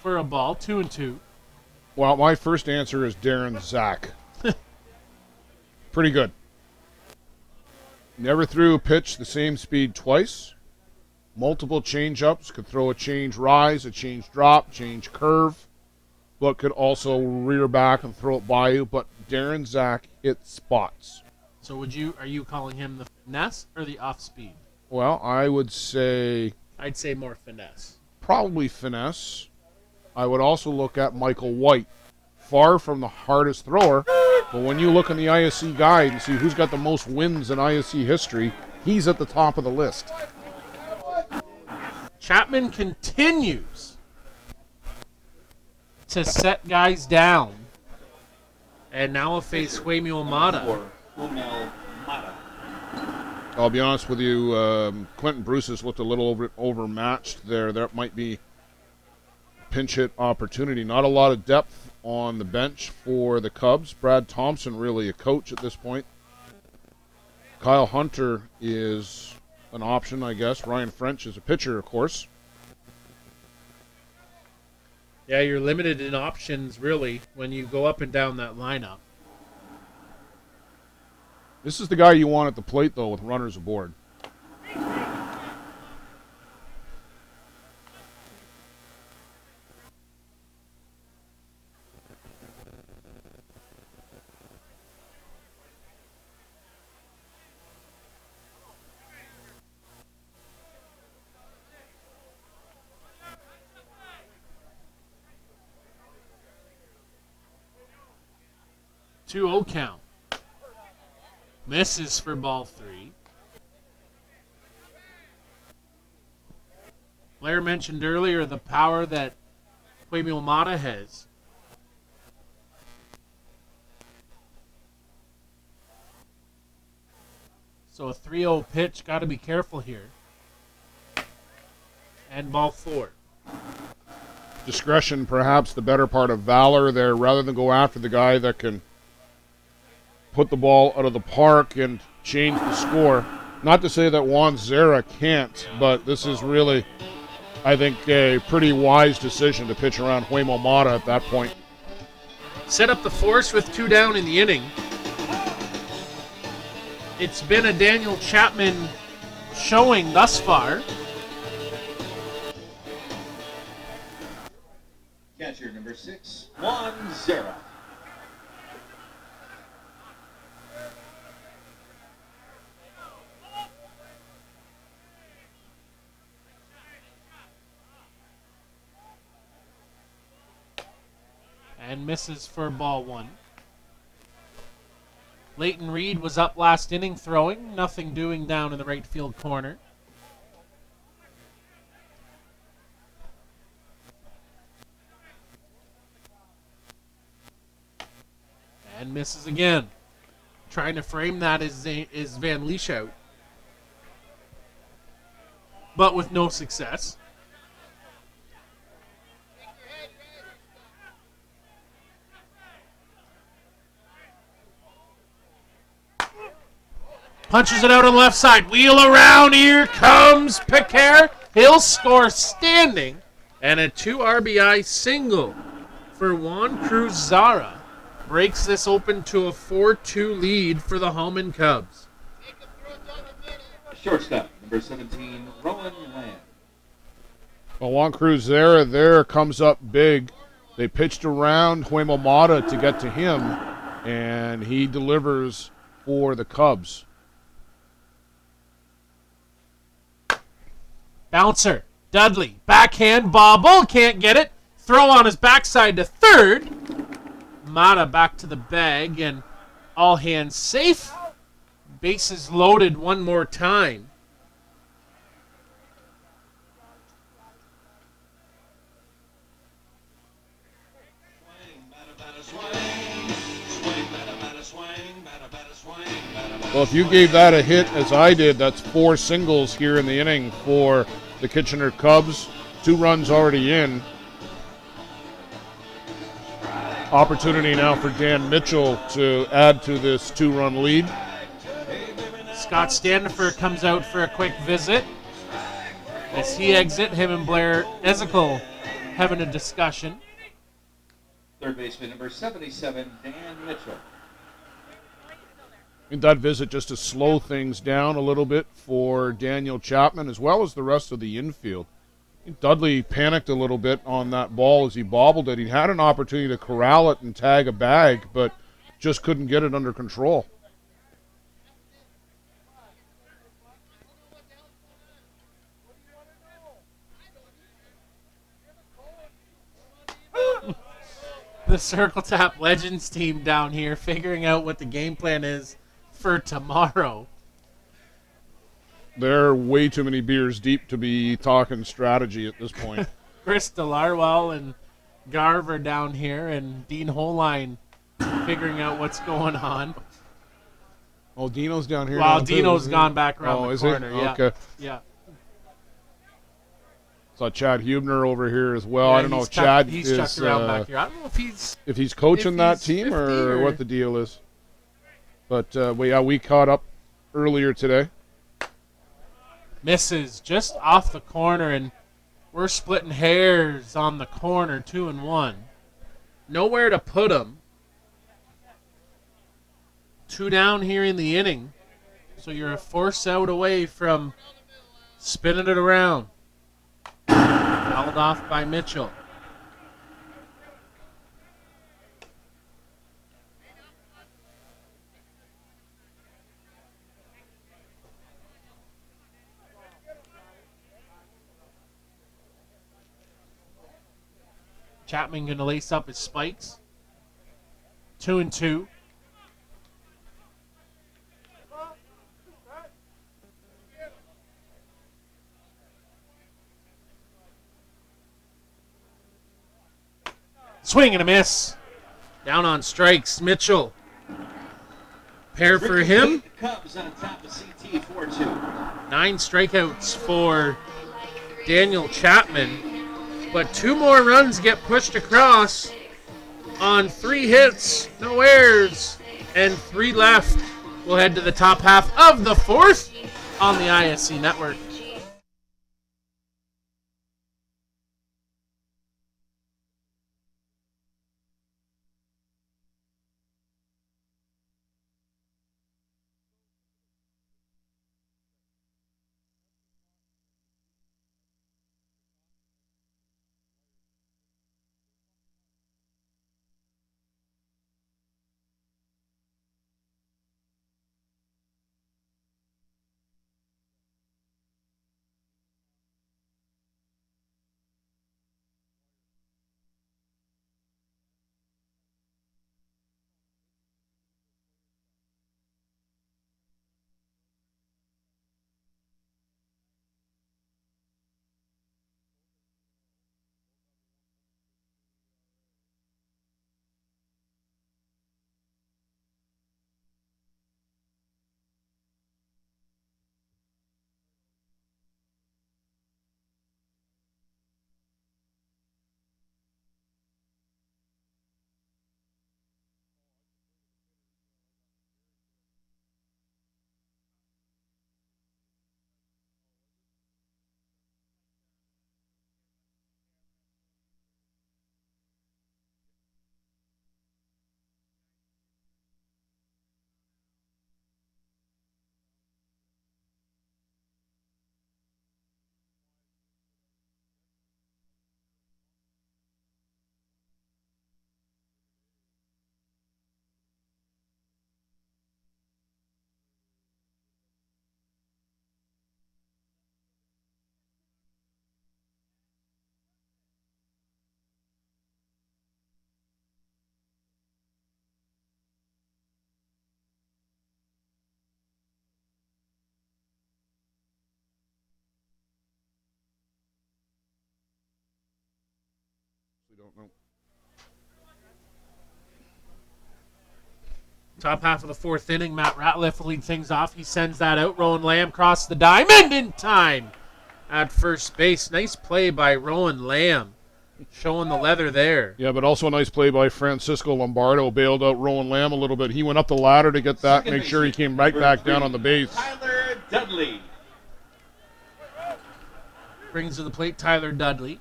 for a ball, 2-2. Well, my first answer is Darren Zach. Pretty good. Never threw a pitch the same speed twice. Multiple change-ups, could throw a change rise, a change drop, change curve, but could also rear back and throw it by you. But Darren Zach hit spots. So are you calling him the finesse or the off-speed? Well, I would say I'd say more finesse. probably finesse. I would also look at Michael White. Far from the hardest thrower, but when you look in the ISC guide and see who's got the most wins in ISC history, he's at the top of the list. Chapman continues to set guys down. And now will face Huemo Mata. For Humel Mata. I'll be honest with you, Quentin Bruce has looked a little overmatched there. That might be pinch hit opportunity. Not a lot of depth on the bench for the Cubs. Brad Thompson really a coach at this point. Kyle Hunter is an option, I guess. Ryan French is a pitcher, of course. Yeah, you're limited in options, really, when you go up and down that lineup. This is the guy you want at the plate, though, with runners aboard. Two 0 count. Misses for ball 3. Blair mentioned earlier the power that Kwame Omada has. So a 3-0 pitch, got to be careful here. And ball 4. Discretion, perhaps the better part of valor there, rather than go after the guy that can put the ball out of the park and change the score. Not to say that Juan Zera can't, but this is really, I think, a pretty wise decision to pitch around Huemo Mata at that point. Set up the force with 2 down in the inning. It's been a Daniel Chapman showing thus far. Catcher number 6, Juan Zera. And misses for ball 1. Leighton Reed was up last inning throwing. Nothing doing down in the right field corner. And misses again. Trying to frame that is Van Lieshout. But with no success. Punches it out on the left side. Wheel around. Here comes Piquet. He'll score standing. And a 2 RBI single for Juan Cruz Zara. Breaks this open to a 4-2 lead for the Hallman Cubs. Shortstop, number 17, Rowan Lamb. Well, Juan Cruz there comes up big. They pitched around Huemo Mata to get to him, and he delivers for the Cubs. Bouncer, Dudley, backhand, bobble, can't get it. Throw on his backside to third. Mata back to the bag, and all hands safe. Bases loaded one more time. Well, if you gave that a hit as I did, that's 4 singles here in the inning for the Kitchener Cubs. 2 runs already in. Opportunity now for Dan Mitchell to add to this 2-run lead. Scott Standifer comes out for a quick visit. As he exit, him and Blair Ezekiel having a discussion. Third baseman number 77, Dan Mitchell. In that visit, just to slow things down a little bit for Daniel Chapman as well as the rest of the infield. Dudley panicked a little bit on that ball as he bobbled it. He had an opportunity to corral it and tag a bag, but just couldn't get it under control. The Circle Tap Legends team down here figuring out what the game plan is for tomorrow. They're way too many beers deep to be talking strategy at this point. Chris Delarwell and Garver down here, and Dean Holine figuring out what's going on. Oh, Dino's down here. Well, now, too, Dino's isn't he? gone back around Oh, the is corner. he? Yeah. Okay. Yeah. Saw Chad Hubner over here as well. Yeah, I don't know he's if Chad he's is chucked around back here. I don't know if he's coaching if that he's team 50 or or- what the deal is. But we caught up earlier today. misses just off the corner, and we're splitting hairs on the corner, 2-1. Nowhere to put him. 2 down here in the inning, so you're a force out away from spinning it around. Fouled off by Mitchell. Chapman going to lace up his spikes. 2-2. Swing and a miss. Down on strikes, Mitchell. Pair for him. Cubs on top of CT 4-2. 9 strikeouts for Daniel Chapman. But 2 more runs get pushed across on 3 hits, no errors, and 3 left. We'll head to the top half of the 4th on the ISC network. We don't know. Top half of the 4th inning, Matt Ratliff will lead things off. He sends that out. Rowan Lamb crosses the diamond in time at first base. Nice play by Rowan Lamb, showing the leather there. Yeah, but also a nice play by Francisco Lombardo. Bailed out Rowan Lamb a little bit. He went up the ladder to get that, make sure he came right back down on the base. Tyler Dudley. Brings to the plate Tyler Dudley.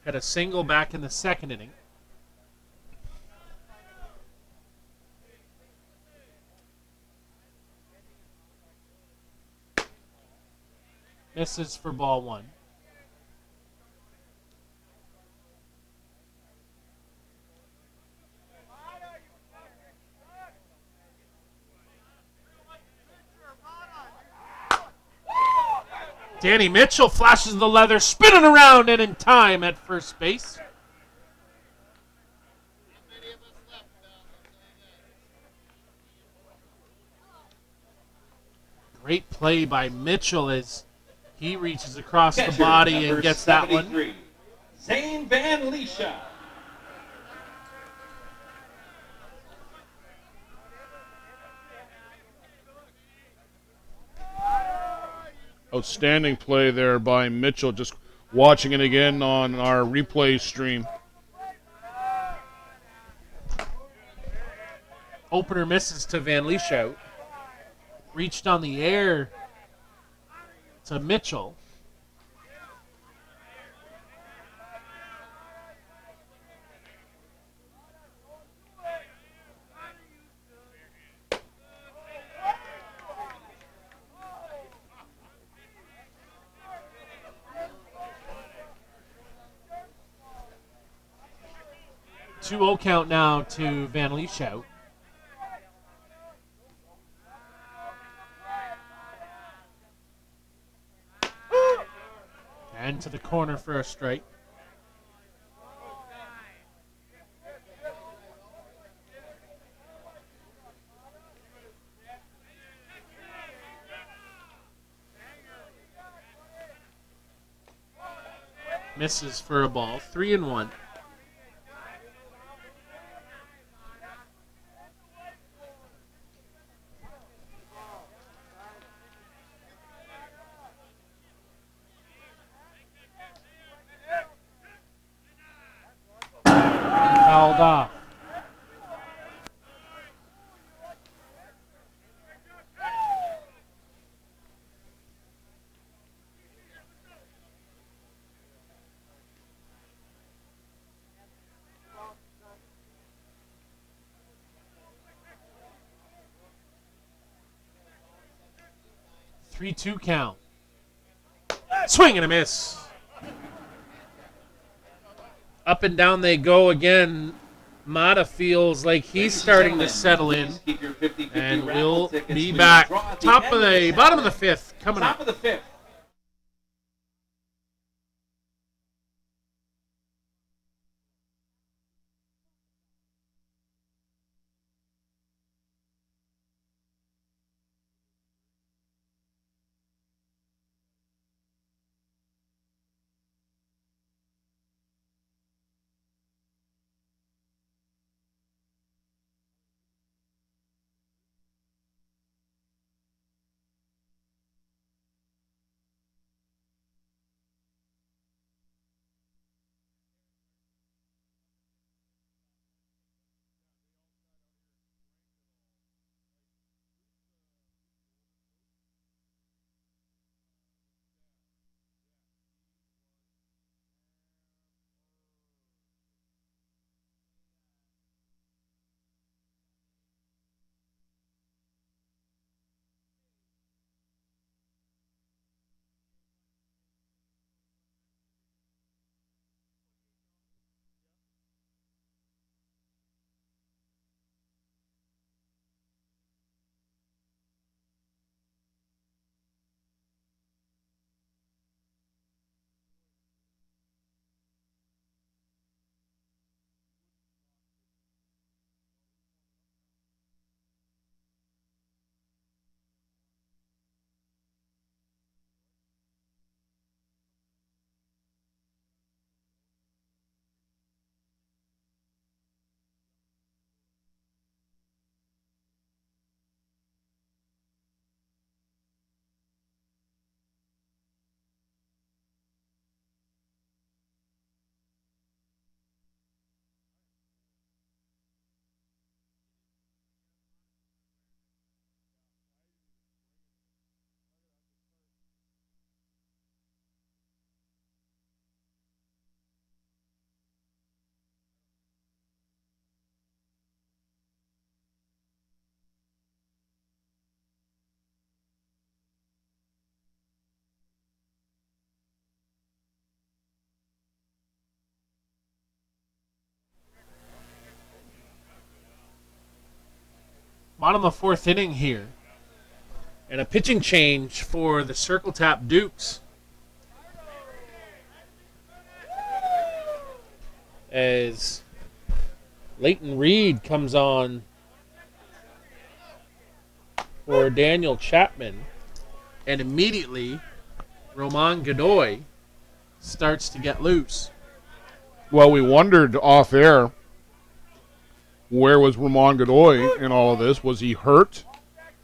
Had a single back in the 2nd inning. Misses for ball 1. Danny Mitchell flashes the leather, spinning around and in time at first base. Great play by Mitchell as he reaches across the Catcher, body number and gets that one. 73, Zane Van Leesha. Outstanding play there by Mitchell. Just watching it again on our replay stream. Opener misses to Van Lieshout. Reached on the air to Mitchell. Two-0 count now to Van Lieshout. And to the corner for a strike. Misses for a ball. 3-1. Fouled off. Three-two count. Swing and a miss. Up and down they go again. Mata feels like he's starting to settle in, and we'll be back. Bottom of the fifth coming up. Top of the fifth. Bottom of fourth inning here. And a pitching change for the Circle Tap Dukes. As Leighton Reed comes on for Daniel Chapman. And immediately, Roman Godoy starts to get loose. Well, we wondered off air, where was Roman Godoy in all of this? Was he hurt?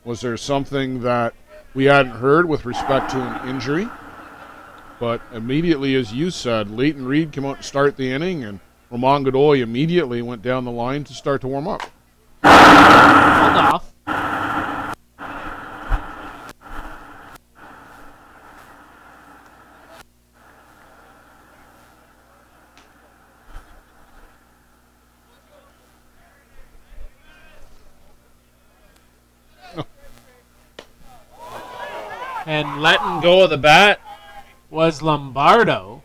Was there something that we hadn't heard with respect to an injury. But immediately, as you said, Leighton Reed came out to start the inning, and Roman Godoy immediately went down the line to start to warm up. Hold off. And letting go of the bat was Lombardo.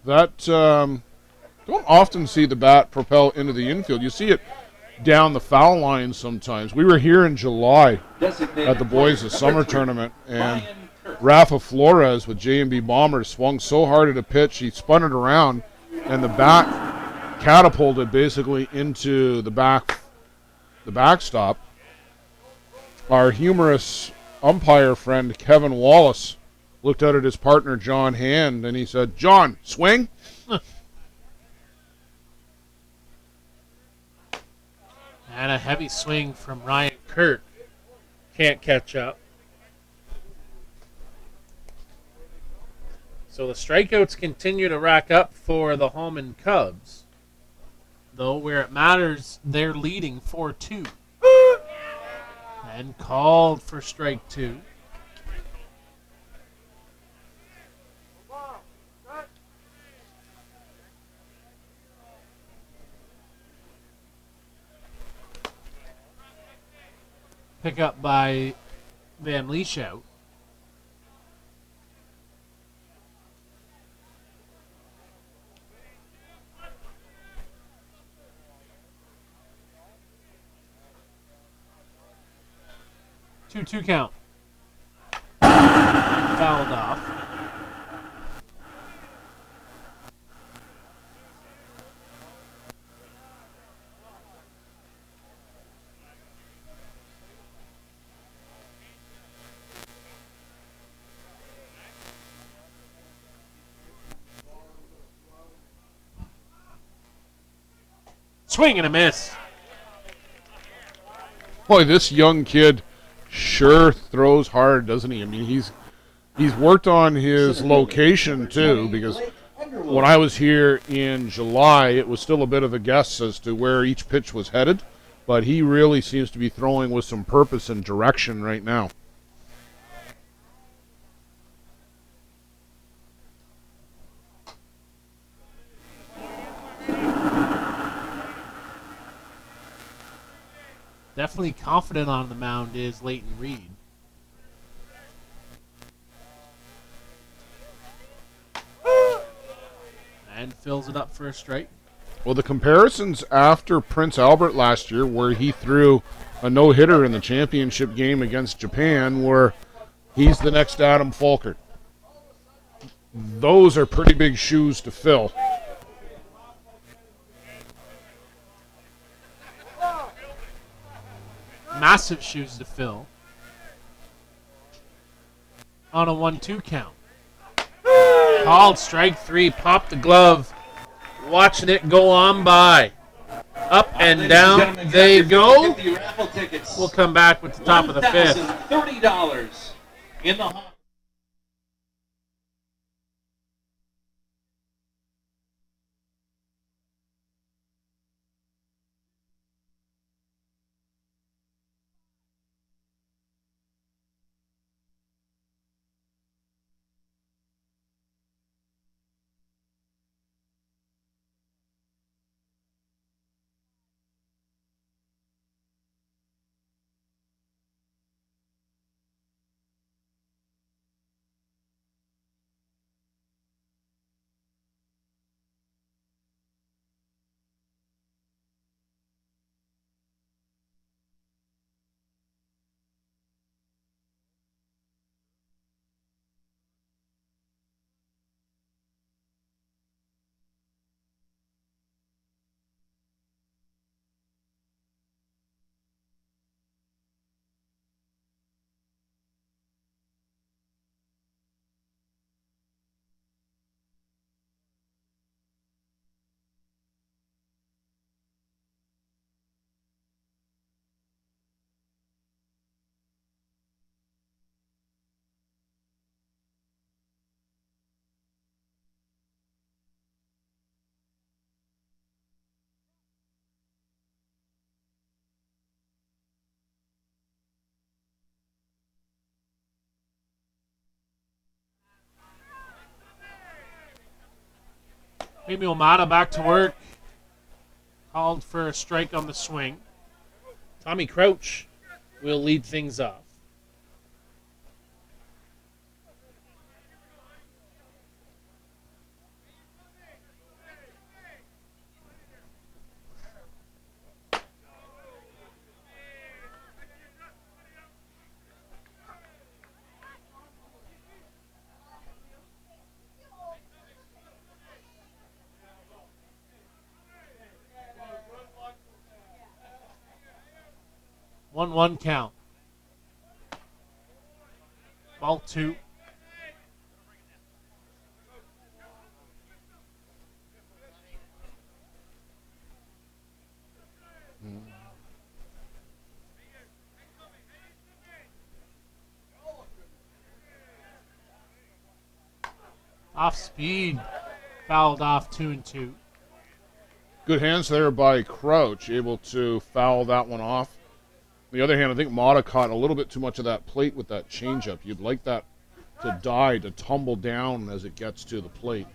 That don't often see the bat propel into the infield. You see it down the foul line sometimes. We were here in July at the Boys' Summer Tournament, and Rafa Flores with J&B Bombers swung so hard at a pitch, he spun it around, and the bat catapulted basically into the backstop. Our humorous umpire friend Kevin Wallace looked out at his partner John Hand, and he said, "John, swing." And a heavy swing from Ryan Kirk. Can't catch up. So the strikeouts continue to rack up for the Hallman Cubs. Though where it matters, they're leading 4-2. And called for strike 2. Pick up by Van Lieshout. Two count. Fouled off. Swing and a miss. Boy, this young kid sure throws hard, doesn't he? I mean, he's worked on his location too, because when I was here in July, it was still a bit of a guess as to where each pitch was headed, but he really seems to be throwing with some purpose and direction right now. Definitely confident on the mound is Leighton Reed. And fills it up for a strike. Well, the comparisons after Prince Albert last year, where he threw a no-hitter in the championship game against Japan, were he's the next Adam Falkert. Those are pretty big shoes to fill. Massive shoes to fill. On a 1-2 count. Called strike 3. Popped the glove. Watching it go on by. Up and down they go. We'll come back with the top of the fifth. $30 in the Maybe Omada back to work. Called for a strike on the swing. Tommy Crouch will lead things off. One count. Ball 2. Off speed. Fouled off 2-2. Good hands there by Crouch, able to foul that one off. On the other hand, I think Mata caught a little bit too much of that plate with that changeup. You'd like that to die, to tumble down as it gets to the plate.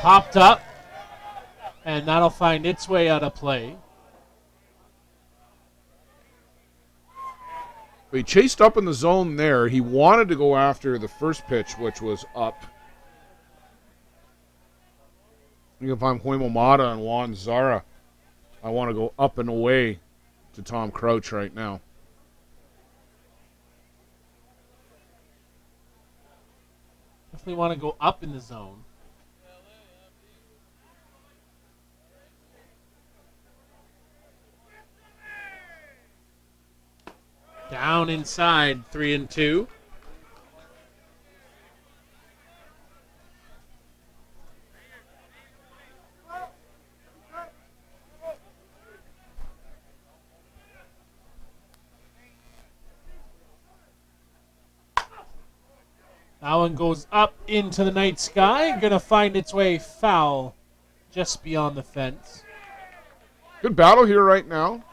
Popped up, and that'll find its way out of play. But he chased up in the zone there. He wanted to go after the first pitch, which was up. If I'm Huemo Mata and Juan Zara, I want to go up and away to Tom Crouch right now. Definitely want to go up in the zone. Down inside, 3-2. That one goes up into the night sky. Gonna find its way foul just beyond the fence. Good battle here right now.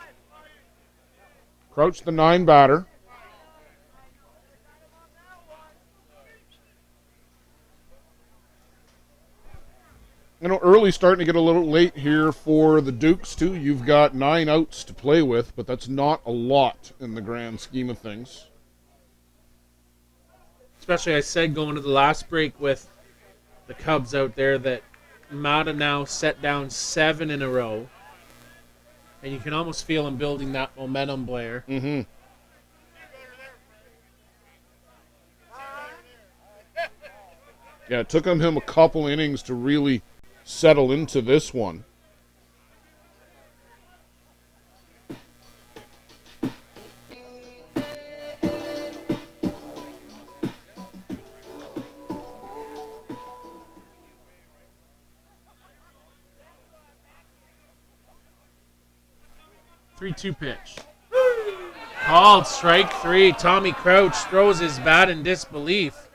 Crouch the 9 batter. You know, early starting to get a little late here for the Dukes, too. You've got 9 outs to play with, but that's not a lot in the grand scheme of things. Especially, I said going to the last break with the Cubs out there that Mata now set down 7 in a row. And you can almost feel him building that momentum, Blair. Mm-hmm. Yeah, it took him a couple innings to really settle into this one. 3-2 pitch. Called strike 3. Tommy Crouch throws his bat in disbelief.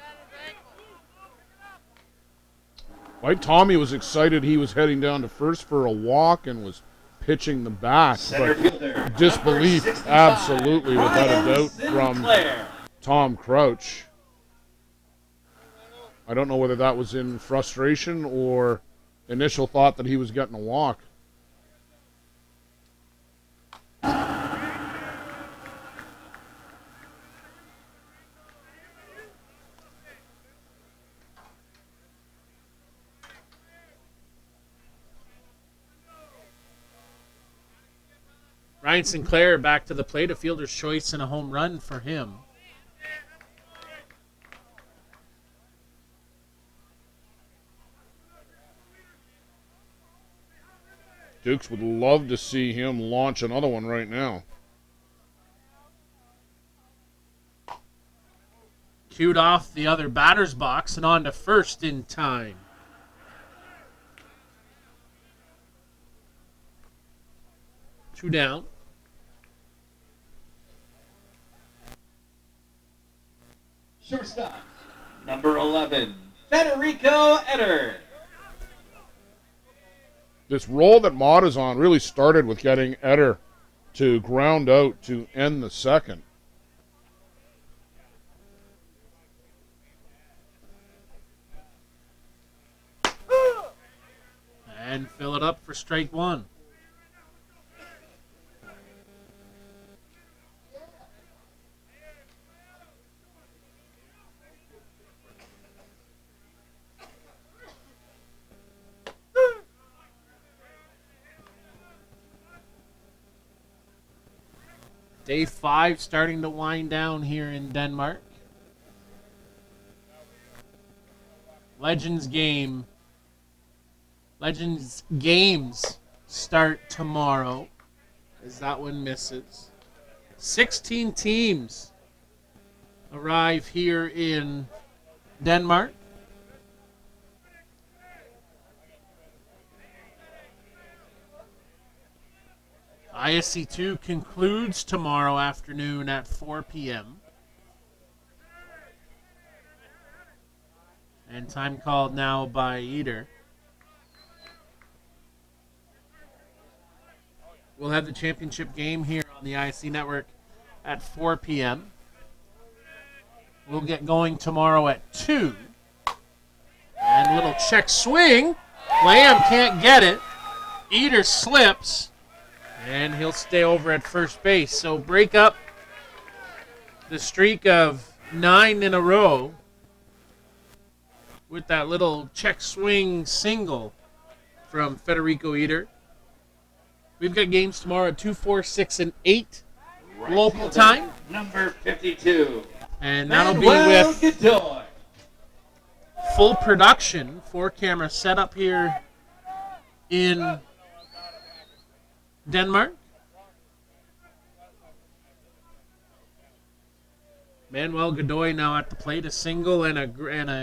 Mike Tommy was excited he was heading down to first for a walk and was pitching the bat. Center fielder, Disbelief, number 65, absolutely, without a doubt, Sinclair. from Tom Crouch. I don't know whether that was in frustration or initial thought that he was getting a walk. Ryan Sinclair back to the plate, a fielder's choice and a home run for him. Dukes would love to see him launch another one right now. Cued off the other batter's box and on to first in time. Two down. Shortstop, number 11, Federico Eder. This roll that Mott is on really started with getting Eder to ground out to end the second. it up for strike one. Day 5 starting to wind down here in Denmark. Legends games start tomorrow, as that one misses. 16 teams arrive here in Denmark. ISC 2 concludes tomorrow afternoon at 4 p.m. And time called now by Eder. We'll have the championship game here on the ISC network at 4 p.m. We'll get going tomorrow at 2. And a little check swing. Lamb can't get it. Eder slips. And he'll stay over at first base. So break up the streak of 9 in a row with that little check swing single from Federico Eder. We've got games tomorrow at 2, 4, 6, and 8 local time. Number 52. And that'll be with full production, 4-camera setup here in Denmark. Manuel Godoy now at the plate, a single and a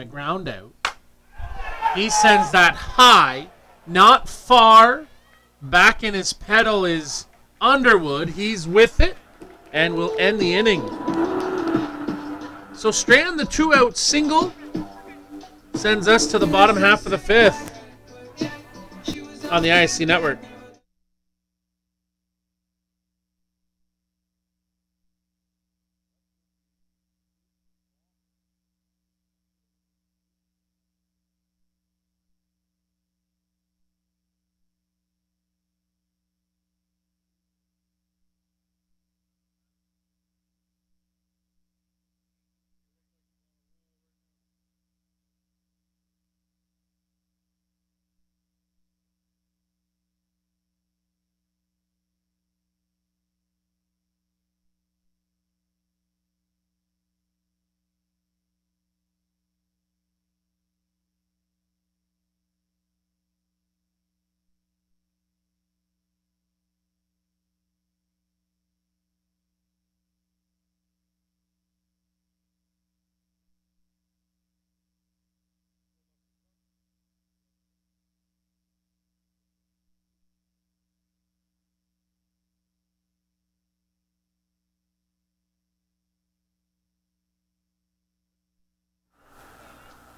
ground out. He sends that high, not far. Back in his pedal is Underwood. He's with it and will end the inning. So Strand, the 2-out single, sends us to the bottom half of the 5th on the ISC network.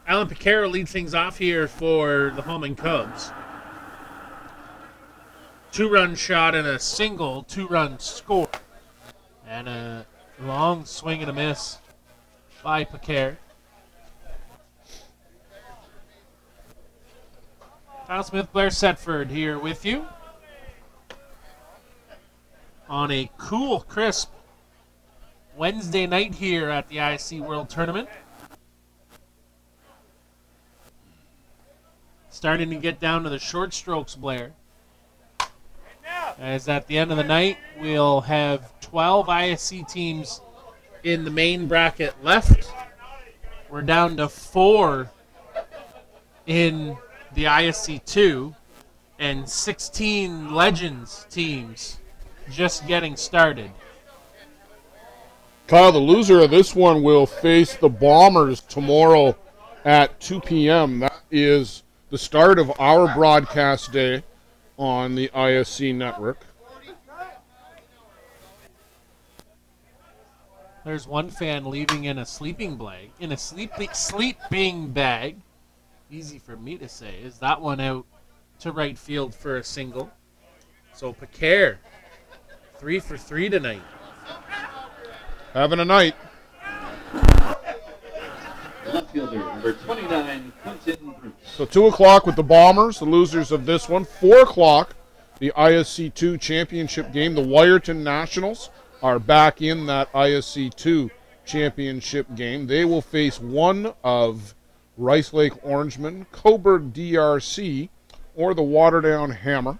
Alan Picaro leads things off here for the Hallman Cubs. 2-run shot and a single, 2-run score. And a long swing and a miss by Picaro. Kyle Smith, Blair Setford here with you on a cool, crisp Wednesday night here at the ISC World Tournament. Starting to get down to the short strokes, Blair. As at the end of the night, we'll have 12 ISC teams in the main bracket left. We're down to 4 in the ISC 2 and 16 Legends teams just getting started. Kyle, the loser of this one will face the Bombers tomorrow at 2 p.m. That is the start of our broadcast day on the ISC network. There's one fan leaving in a sleeping bag. Sleeping bag. Easy for me to say. Is that one out to right field for a single? So Picaro, 3 for 3 tonight. Having a night. Left fielder, number 29, Quentin Bruce. So 2 o'clock with the Bombers, the losers of this one. 4 o'clock, the ISC 2 championship game. The Wyerton Nationals are back in that ISC 2 championship game. They will face one of Rice Lake Orangemen, Coburg DRC, or the Waterdown Hammer.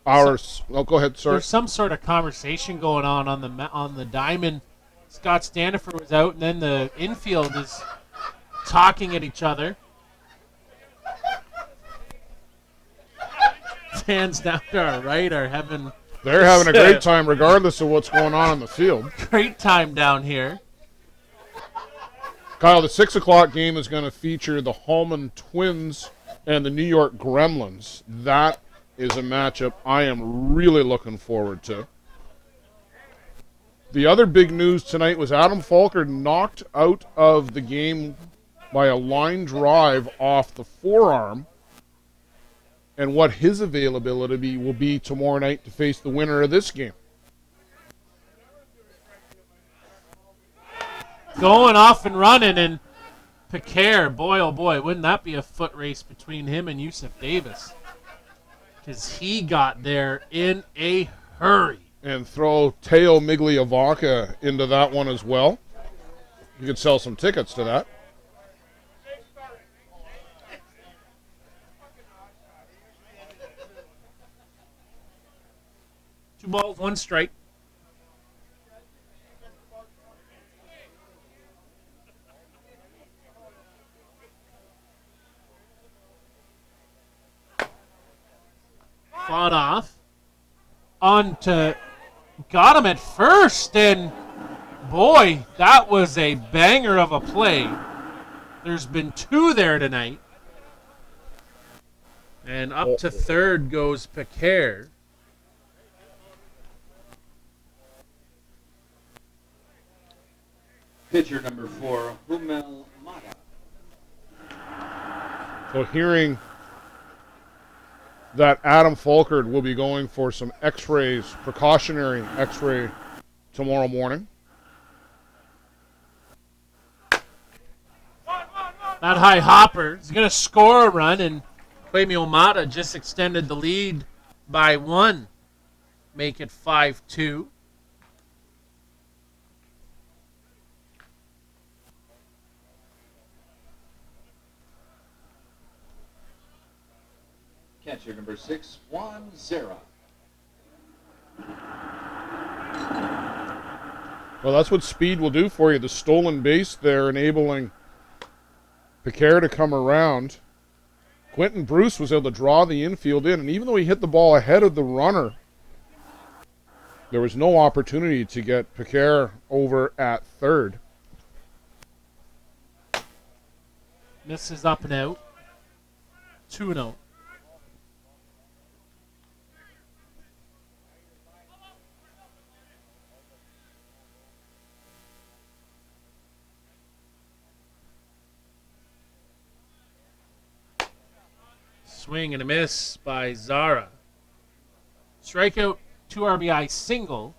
Go ahead, sir. There's some sort of conversation going on the diamond. Scott Standifer was out, and then the infield is talking at each other. Fans down to our right are having... They're having a great time regardless of what's going on in the field. Great time down here. Kyle, the 6 o'clock game is going to feature the Hallman Twins and the New York Gremlins. That is a matchup I am really looking forward to. The other big news tonight was Adam Falker knocked out of the game by a line drive off the forearm, and what his availability will be tomorrow night to face the winner of this game. Going off and running, and Picare, boy oh boy, wouldn't that be a foot race between him and Yusuf Davis? Because he got there in a hurry. And throw Teo Migliavaca into that one as well. You could sell some tickets to that. Two balls, one strike. Fought off. On to... Got him at first, and boy, that was a banger of a play. There's been two there tonight. And up to third goes Picare. Pitcher number 4, Hummel Mata. So hearing that Adam Falkard will be going for some x-rays, precautionary x-ray tomorrow morning. That high hopper is going to score a run, and Kwame Omata just extended the lead by one. Make it 5-2. Catcher number 6, Juan Zera. Well, that's what speed will do for you. The stolen base there enabling Picare to come around. Quentin Bruce was able to draw the infield in, and even though he hit the ball ahead of the runner, there was no opportunity to get Picare over at third. Misses up and out. 2-0. Swing and a miss by Zara. Strikeout, 2 RBI single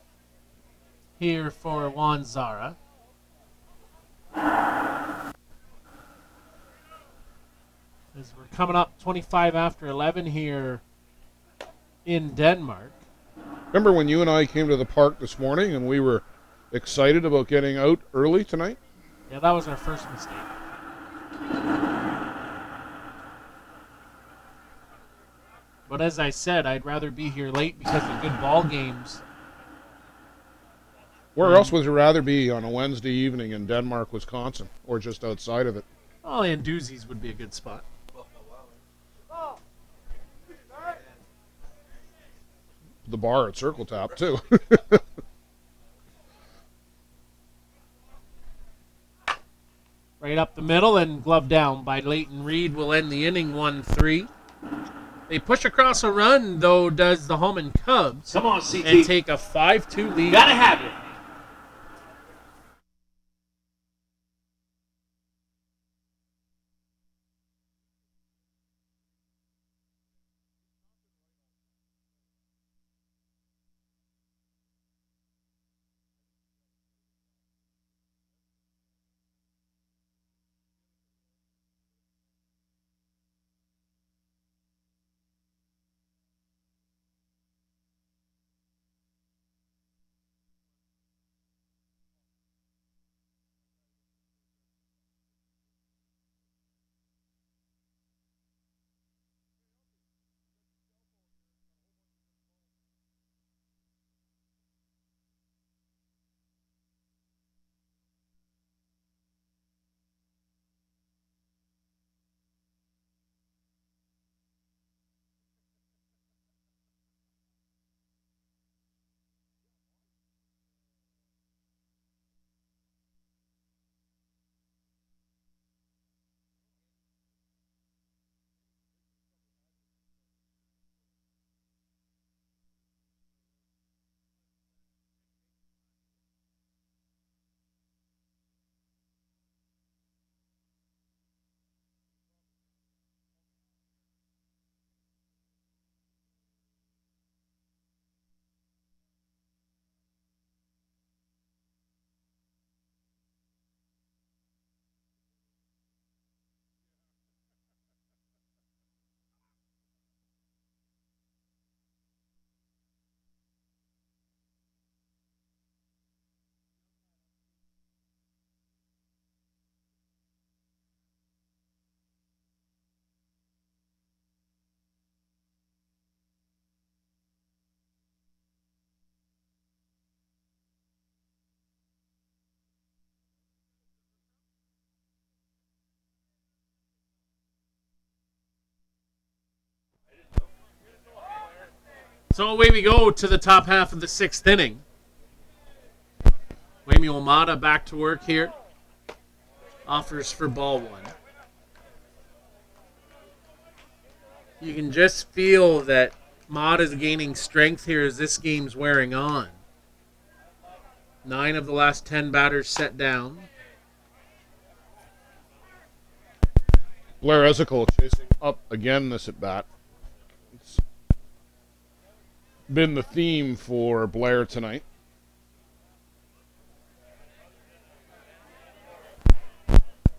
here for Juan Zara. As we're coming up 25 after 11 here in Denmark. Remember when you and I came to the park this morning and we were excited about getting out early tonight? Yeah, that was our first mistake. But as I said, I'd rather be here late because of good ball games. Where else would you rather be on a Wednesday evening in Denmark, Wisconsin, or just outside of it? Oh, and Doozies would be a good spot. The bar at Circle Tap, too. Right up the middle and glove down by Leighton Reed will end the inning 1-3. They push across a run, though, does the Hallman Cubs. Come on, CT. And take a 5-2 lead. Gotta have it. So away we go to the top half of the 6th inning. Wayme Omada back to work here. Offers for ball 1. You can just feel that Mott is gaining strength here as this game's wearing on. 9 of the last 10 batters set down. Blair Ezekiel chasing up again this at bat. It's been the theme for Blair tonight.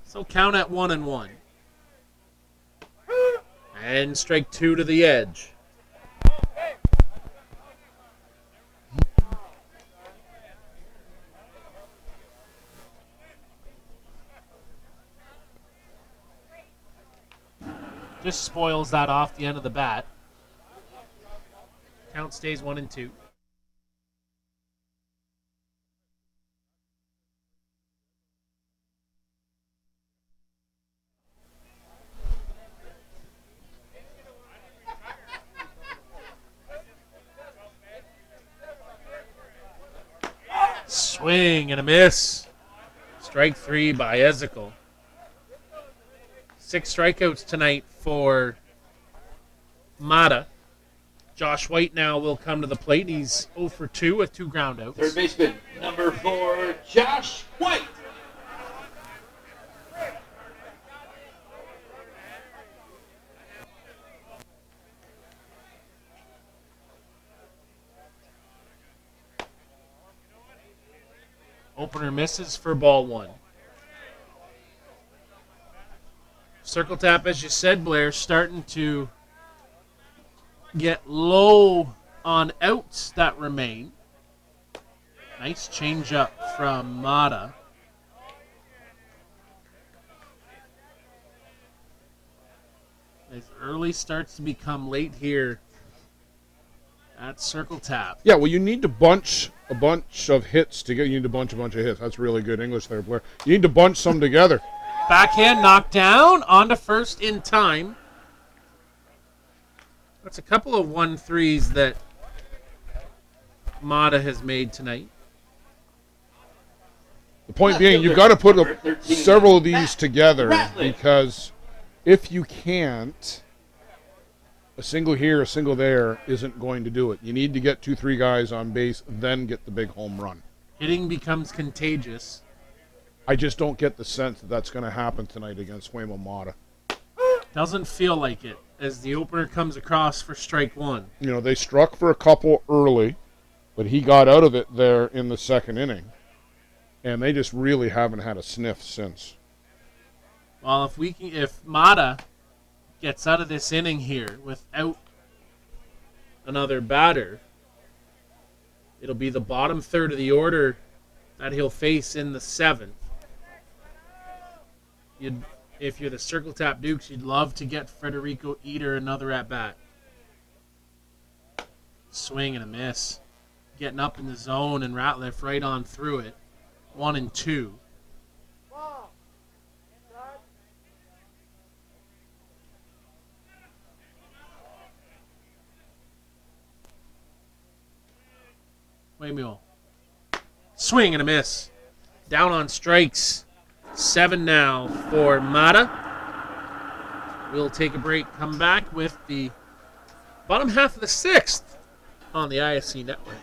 So count at 1-1. And strike 2 to the edge. Just spoils that off the end of the bat. Count stays 1-2. Swing and a miss. Strike 3 by Ezekiel. 6 strikeouts tonight for Mata. Josh White now will come to the plate. He's 0 for 2 with 2 groundouts. Third baseman, number 4, Josh White. Opener misses for ball 1. Circle tap, as you said, Blair, starting to get low on outs that remain. Nice changeup from Mata. As early starts to become late here at circle tap. Yeah, well, you need to bunch a bunch of hits together. You need to bunch a bunch of hits. That's really good English there, Blair. You need to bunch some together. Backhand knocked down onto first in time. That's a couple of 1-3s that Mata has made tonight. The point being, you've got to put several of these together because if you can't, a single here, a single there isn't going to do it. You need to get 2-3 guys on base, then get the big home run. Hitting becomes contagious. I just don't get the sense that that's going to happen tonight against Waymo Mata. Doesn't feel like it as the opener comes across for strike 1. You know, they struck for a couple early, but he got out of it there in the 2nd inning. And they just really haven't had a sniff since. Well, if Mata gets out of this inning here without another batter, it'll be the bottom third of the order that he'll face in the 7th. If you're the Circle Tap Dukes, you'd love to get Federico Eder another at-bat. Swing and a miss. Getting up in the zone and Ratliff right on through it. 1-2. Waymuel. Swing and a miss. Down on strikes. 7 now for Mata. We'll take a break, come back with the bottom half of the 6th on the ISC network.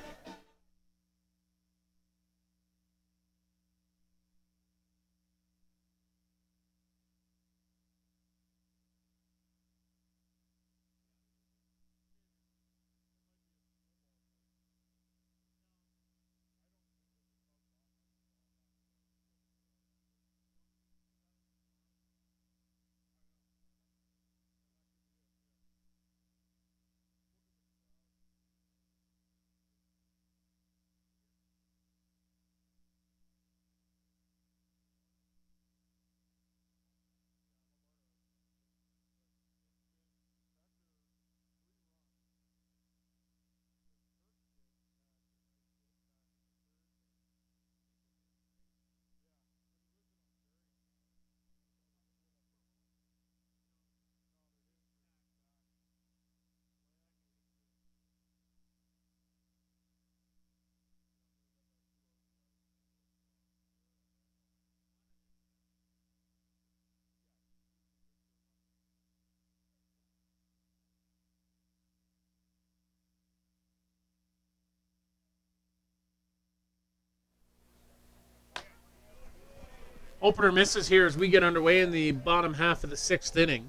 Opener misses here as we get underway in the bottom half of the 6th inning.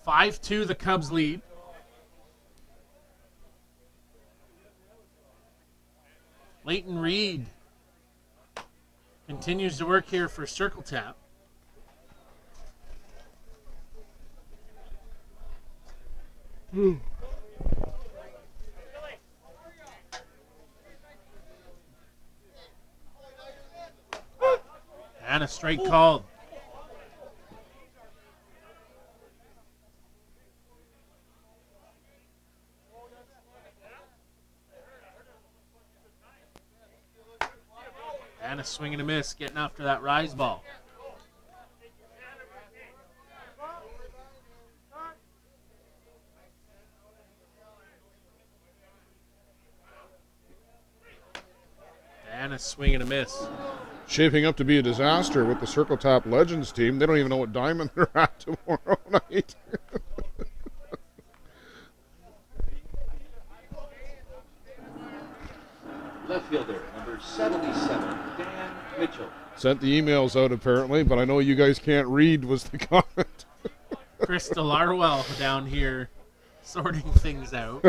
5-2 the Cubs lead. Leighton Reed continues to work here for Circle Tap. And a strike called. And a swing and a miss, getting after that rise ball. And a swing and a miss. Shaping up to be a disaster with the Circle Tap Legends team. They don't even know what diamond they're at tomorrow night. Left fielder, number 77, Dan Mitchell. Sent the emails out apparently, but I know you guys can't read was the comment. Crystal Arwell down here sorting things out.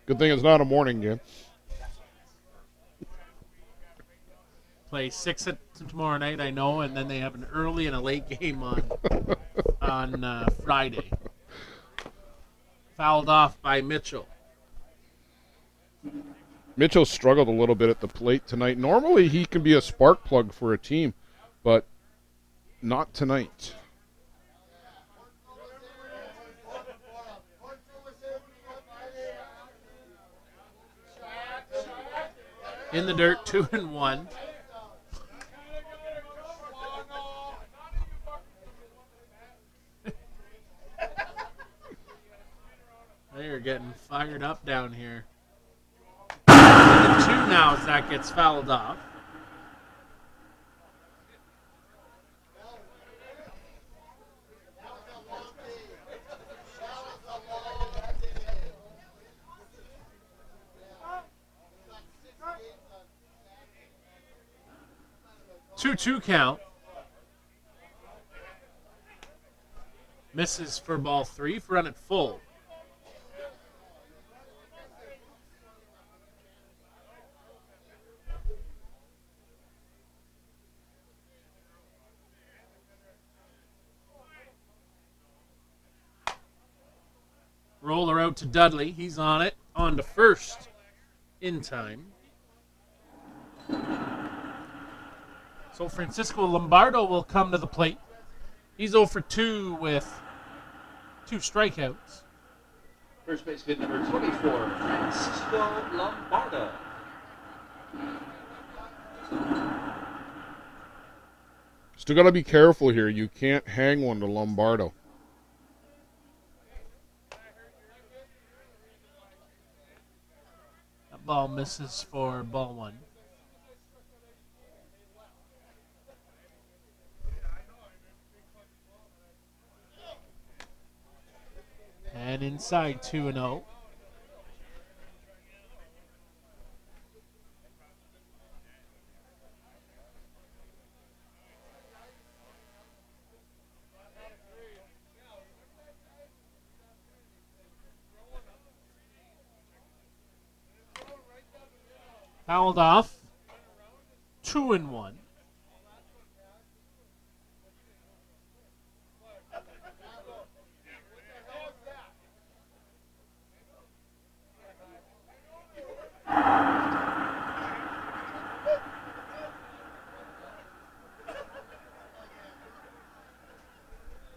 Good thing it's not a morning game. Play 6 tomorrow night, I know, and then they have an early and a late game on Friday. Fouled off by Mitchell. Mitchell struggled a little bit at the plate tonight. Normally he can be a spark plug for a team, but not tonight. In the dirt, 2-1. They are getting fired up down here. And the 2 now as that gets fouled off. Two count. Misses for ball 3 for run at full. Roller out to Dudley. He's on it. On to first in time. So Francisco Lombardo will come to the plate. He's 0 for 2 with 2 strikeouts. First base hit number 24, Francisco Lombardo. Still got to be careful here. You can't hang one to Lombardo. That ball misses for ball 1. And inside 2-0. Fouled off. 2-1.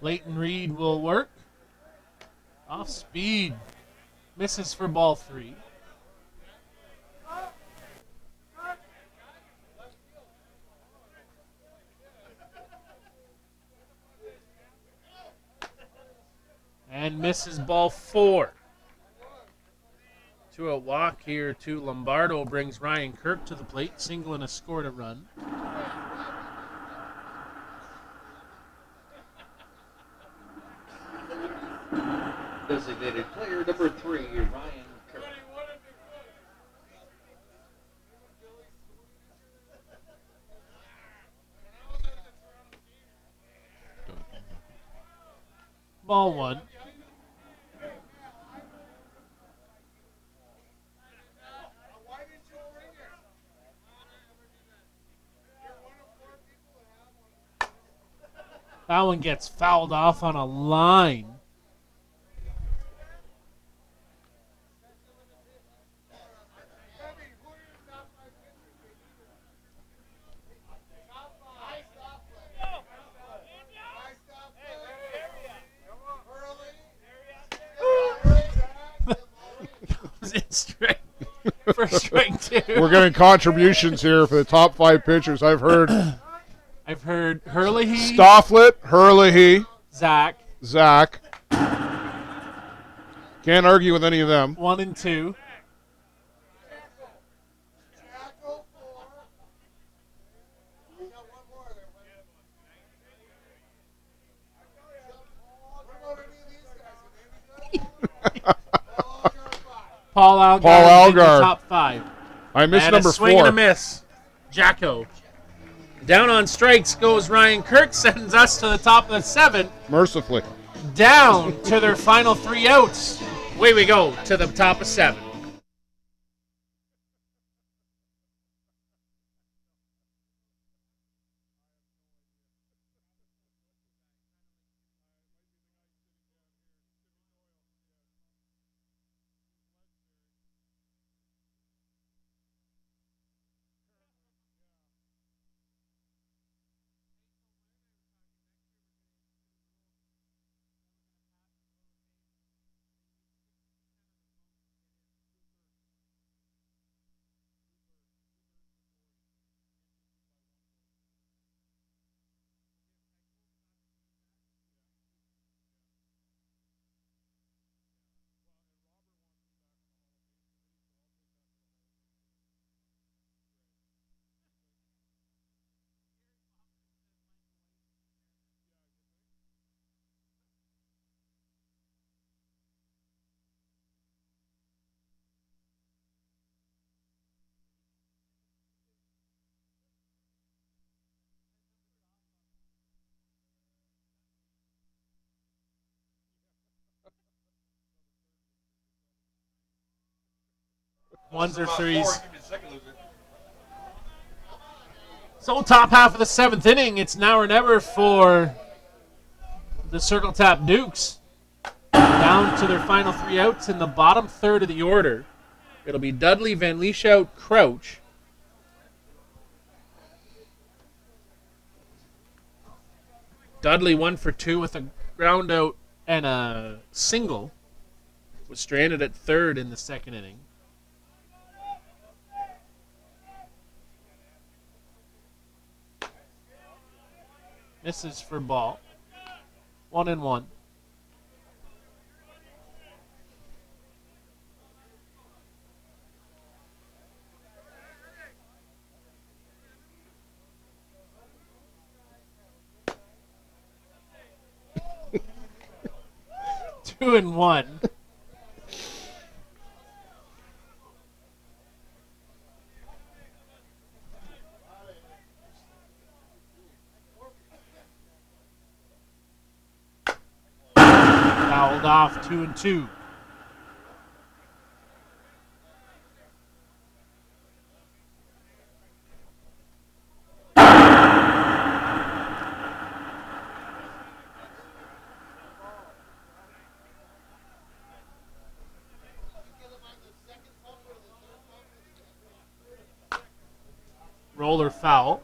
Leighton Reed will work. Off speed. Misses for ball 3. And misses ball 4. To a walk here to Lombardo brings Ryan Kirk to the plate. Single and a score to run. Designated player number 3, Ryan Kirk. Ball one. That one gets fouled off on a line. For strike two. We're getting contributions here for the top 5 pitchers. I've heard Herlihy, Stofflet, Herlihy, Zach. Can't argue with any of them. 1 and 2. Paul Algar. Top 5. I missed and number a swing 4. and a miss. Jacko. Down on strikes goes Ryan Kirk, sends us to the top of the 7th. Mercifully. Down to their final 3 outs. Away we go to the top of 7. Ones or threes. So top half of the 7th inning, it's now or never for the Circle Tap Dukes. Down to their final 3 outs in the bottom third of the order. It'll be Dudley, Van Lieshout, Crouch. Dudley 1 for 2 with a ground out and a single. Was stranded at third in the 2nd inning. Misses for ball. 1 and 1. Two and 1. Fouled off. 2 and 2. Roller foul.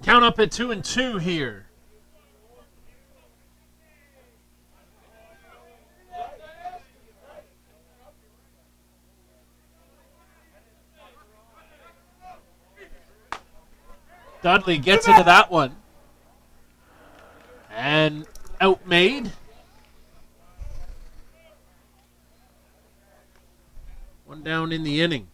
Count up at 2 and 2 here. Dudley gets into that one. And outmade. One down in the inning.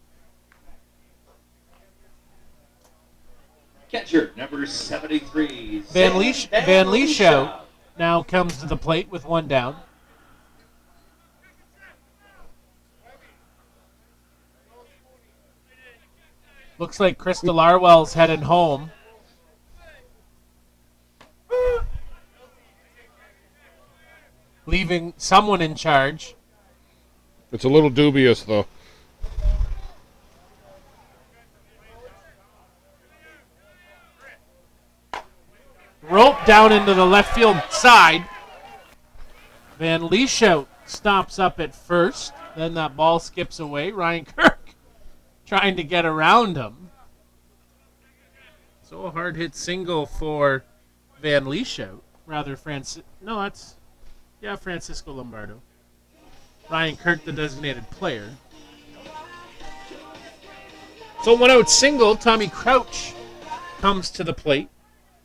Catcher number 73. Van Lieshout now comes to the plate with one down. Looks like Crystal Arwell's heading home. Leaving someone in charge. It's a little dubious, though. Rope down into the left field side. Van Lieshout stops up at first. Then that ball skips away. Ryan Kirk trying to get around him. So a hard hit single for Van Lieshout. Rather, Francisco Lombardo. Ryan Kirk, the designated player. So 1 out single. Tommy Crouch comes to the plate.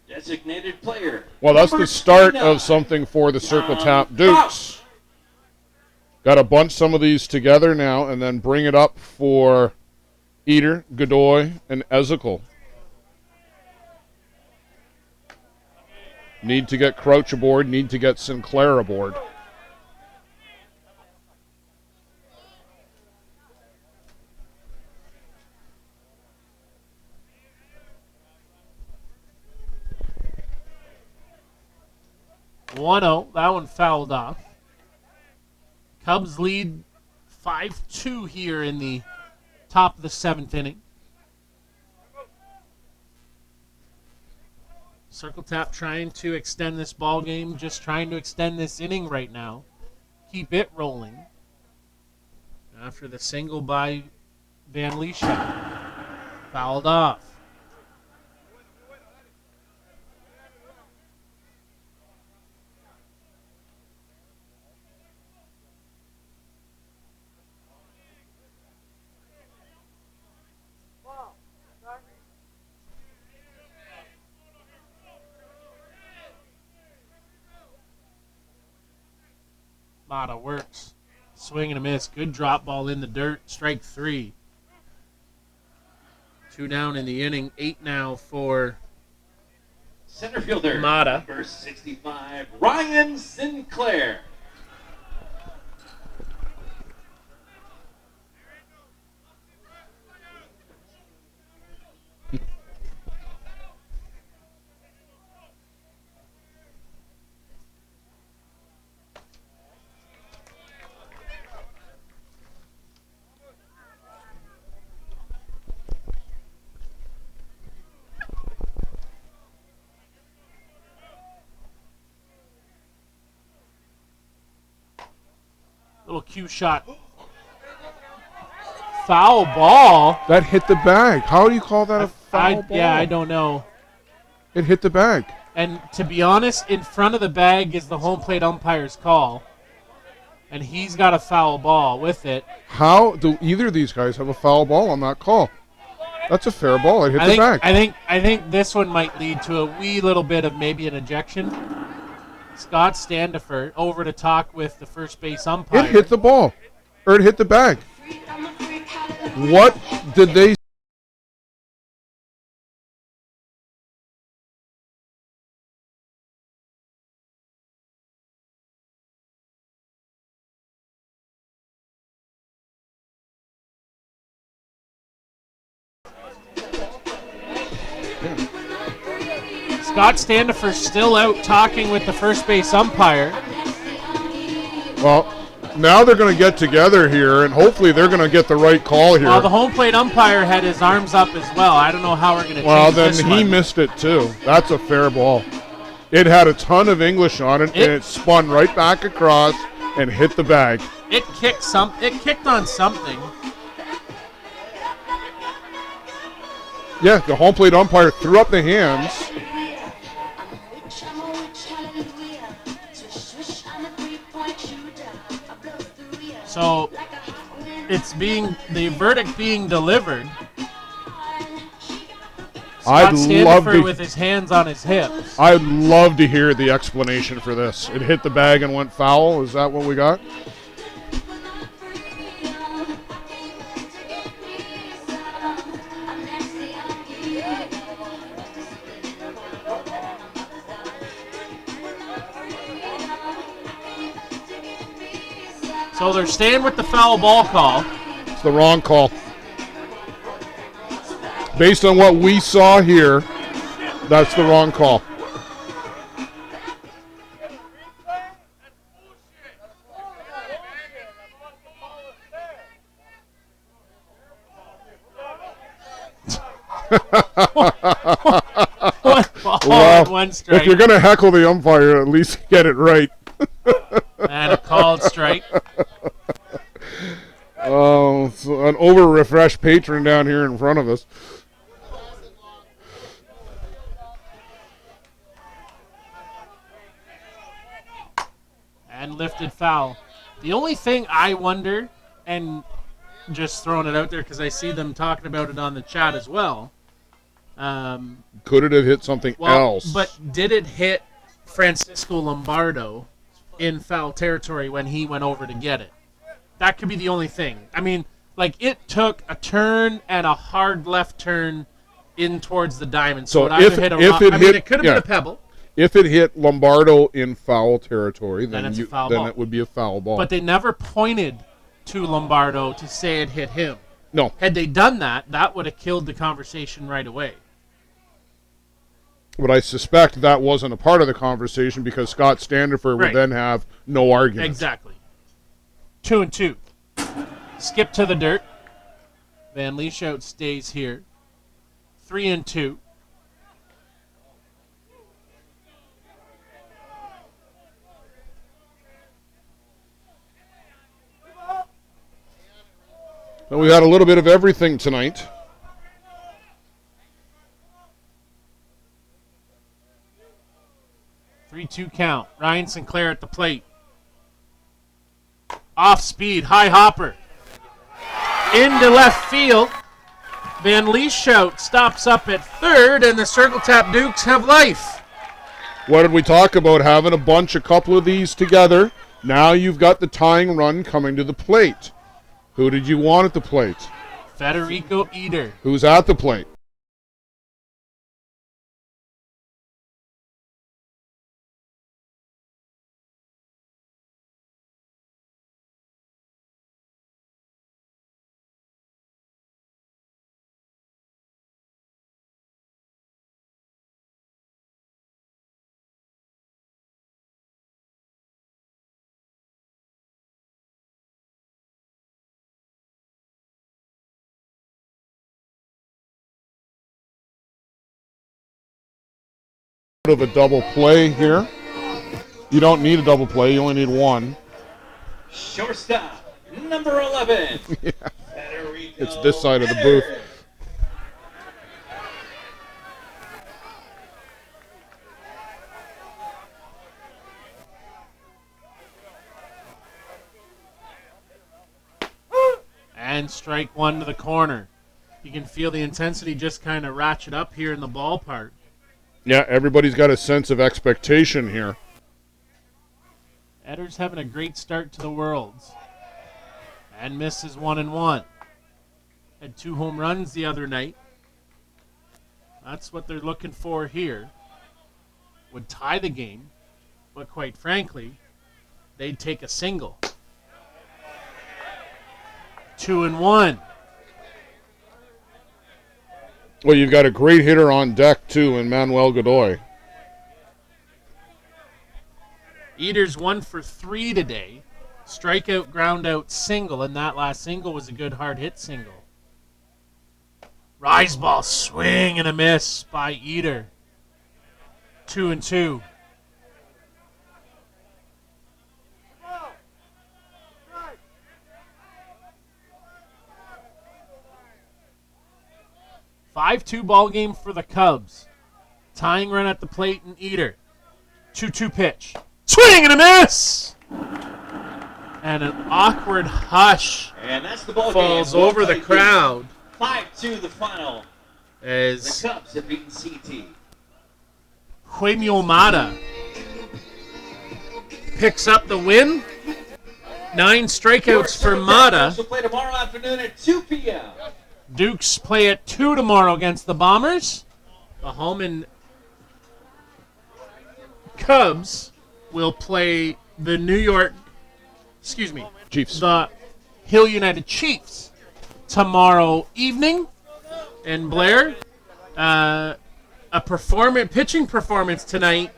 Designated player. Well, that's number the start 29. of something for the Circle Tap Dukes. Got to bunch some of these together now and then bring it up for Eater, Godoy, and Ezekiel. Need to get Crouch aboard, need to get Sinclair aboard. That one fouled off. Cubs lead 5-2 here in the top of the 7th inning. Circle Tap trying to extend this ball game, just trying to extend this inning right now. Keep it rolling. After the single by Van Lieshout. Fouled off. Mata works. Swing and a miss. Good drop ball in the dirt. Strike 3. 2 down in the inning. 8 now for Center fielder. Mata. Number 65, Ryan Sinclair. Little cue shot. Foul ball. That hit the bag. How do you call that a foul ball? Yeah, I don't know. It hit the bag. And to be honest, in front of the bag is the home plate umpire's call. And he's got a foul ball with it. How do either of these guys have a foul ball on that call? That's a fair ball. It hit the bag. I think this one might lead to a wee little bit of maybe an ejection. Scott Standifer over to talk with the first base umpire. It hit the ball. Or it hit the bag. What did they Scott Standifer still out talking with the first base umpire. Well, now they're going to get together here, and hopefully they're going to get the right call here. Well, the home plate umpire had his arms up as well. I don't know how we're going to Well, change then this he one. missed it too. That's a fair ball. It had a ton of English on it, and it spun right back across and hit the bag. It kicked on something. Yeah, the home plate umpire threw up the hands. So the verdict being delivered. Scott Standifer with his hands on his hips. I'd love to hear the explanation for this. It hit the bag and went foul. Is that what we got? So they're staying with the foul ball call. It's the wrong call. Based on what we saw here, that's the wrong call. One ball and one strike. If you're going to heckle the umpire, at least get it right. And a called strike. Oh, so an over-refreshed patron down here in front of us. And lifted foul. The only thing I wonder, and just throwing it out there because I see them talking about it on the chat as well. Could it have hit something else? But did it hit Francisco Lombardo in foul territory when he went over to get it? That could be the only thing. I mean, like, it took a turn and a hard left turn in towards the diamond. So it either hit a rock. I mean, it could have been a pebble. If it hit Lombardo in foul territory, then it's a foul ball. It would be a foul ball. But they never pointed to Lombardo to say it hit him. No. Had they done that, that would have killed the conversation right away. But I suspect that wasn't a part of the conversation because Scott Standifer would then have no argument. Exactly. 2-2. Skip to the dirt. Van Lieshout stays here. 3-2. Well, we had a little bit of everything tonight. Three-two count. Ryan Sinclair at the plate. Off speed, high hopper. Into left field. Van Lieshout stops up at third, and the Circle Tap Dukes have life. What did we talk about? Having a couple of these together. Now you've got the tying run coming to the plate. Who did you want at the plate? Federico Eder. Who's at the plate? Of a double play here. You don't need a double play, you only need one. Shortstop, number 11. Yeah. It's this side of the booth. And strike one to the corner. You can feel the intensity just kind of ratchet up here in the ballpark. Yeah, everybody's got a sense of expectation here. Eder's having a great start to the Worlds. And misses 1-1. Had 2 home runs the other night. That's what they're looking for here. Would tie the game, but quite frankly, they'd take a single. 2-1. Well, you've got a great hitter on deck, too, in Manuel Godoy. Eder's 1 for 3 today. Strikeout, ground out, single, and that last single was a good hard hit single. Rise ball, swing and a miss by Eder. 2-2. Five-two ball game for the Cubs. Tying run at the plate and Eder. 2-2 pitch. Swing and a miss! And an awkward hush And that's the ball falls game. over the crowd 5-2 the final. as The Cubs have beaten CT. Jaime Omada picks up the win. 9 strikeouts for Mata. Will play tomorrow afternoon at 2 p.m. Dukes play at 2 tomorrow against the Bombers. The Hallman Cubs will play the Chiefs. the Hill United Chiefs tomorrow evening. And Blair, a pitching performance tonight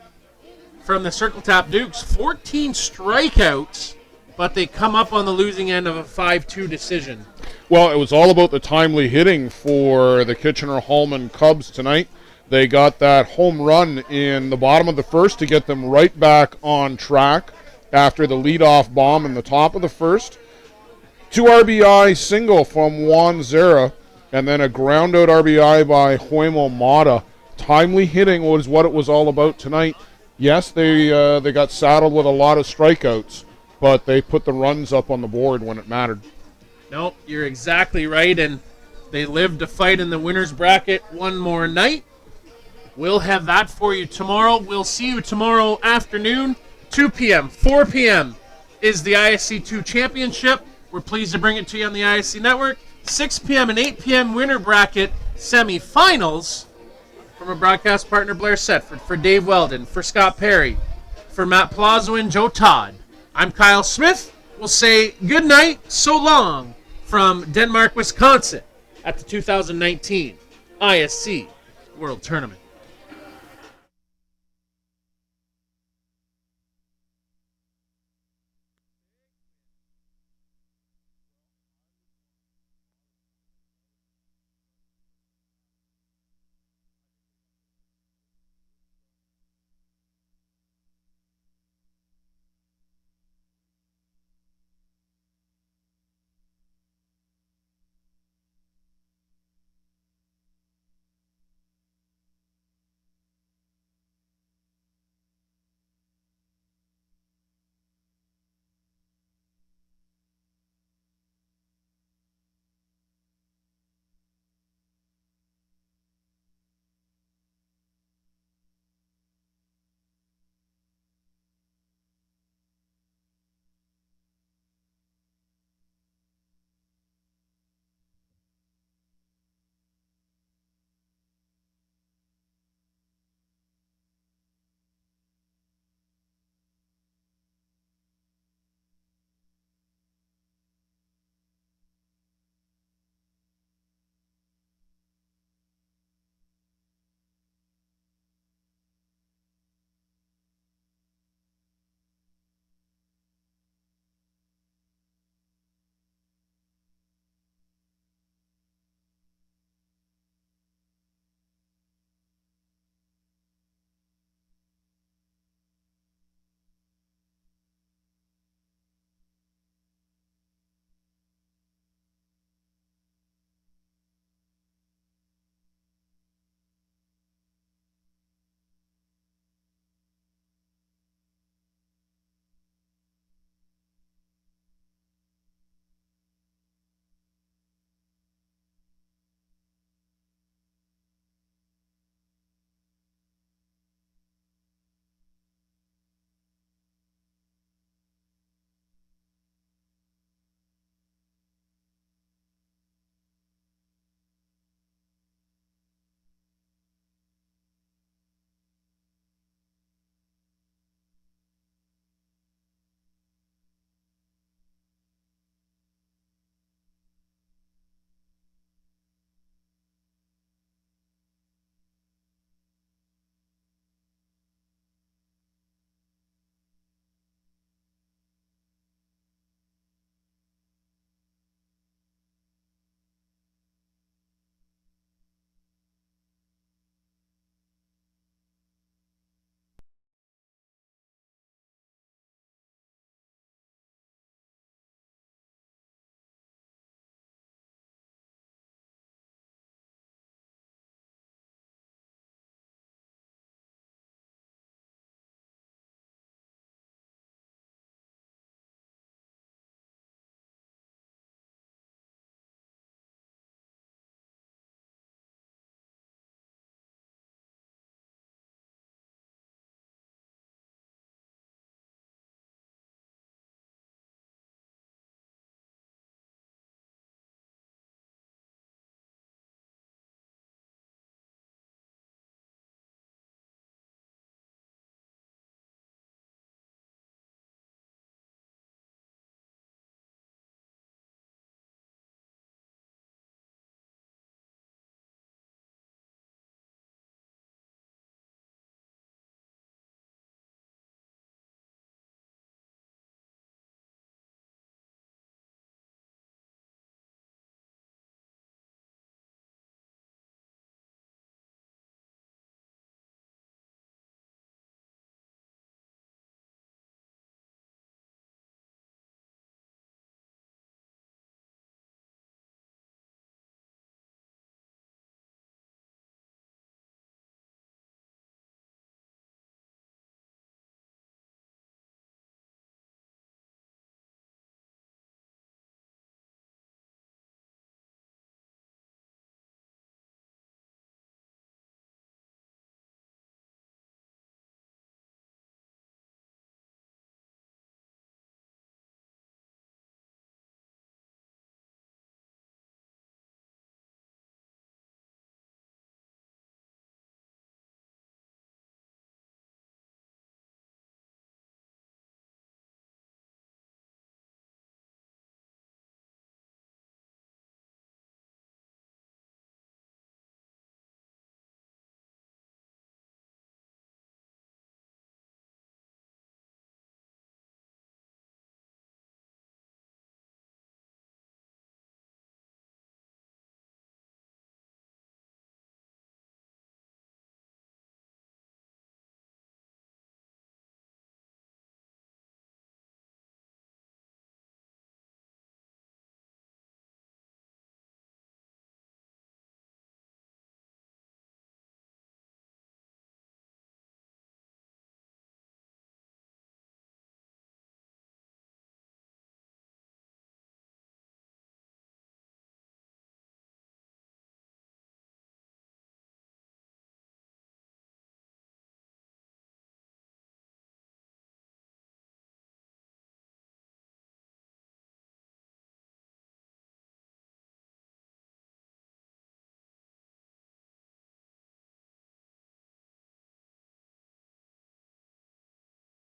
from the Circle Tap Dukes. 14 strikeouts, but they come up on the losing end of a 5-2 decision. Well, it was all about the timely hitting for the Kitchener-Hallman Cubs tonight. They got that home run in the bottom of the first to get them right back on track after the leadoff bomb in the top of the first. 2 RBI single from Juan Zera, and then a ground-out RBI by Huemo Mata. Timely hitting was what it was all about tonight. Yes, they got saddled with a lot of strikeouts, but they put the runs up on the board when it mattered. Nope, you're exactly right, and they lived to fight in the winner's bracket one more night. We'll have that for you tomorrow. We'll see you tomorrow afternoon, 2 p.m., 4 p.m. is the ISC 2 Championship. We're pleased to bring it to you on the ISC Network. 6 p.m. and 8 p.m. winner bracket semifinals from a broadcast partner, Blair Setford, for Dave Weldon, for Scott Perry, for Matt Palazzo and Joe Todd. I'm Kyle Smith. We'll say good night, so long, from Denmark, Wisconsin, at the 2019 ISC World Tournament.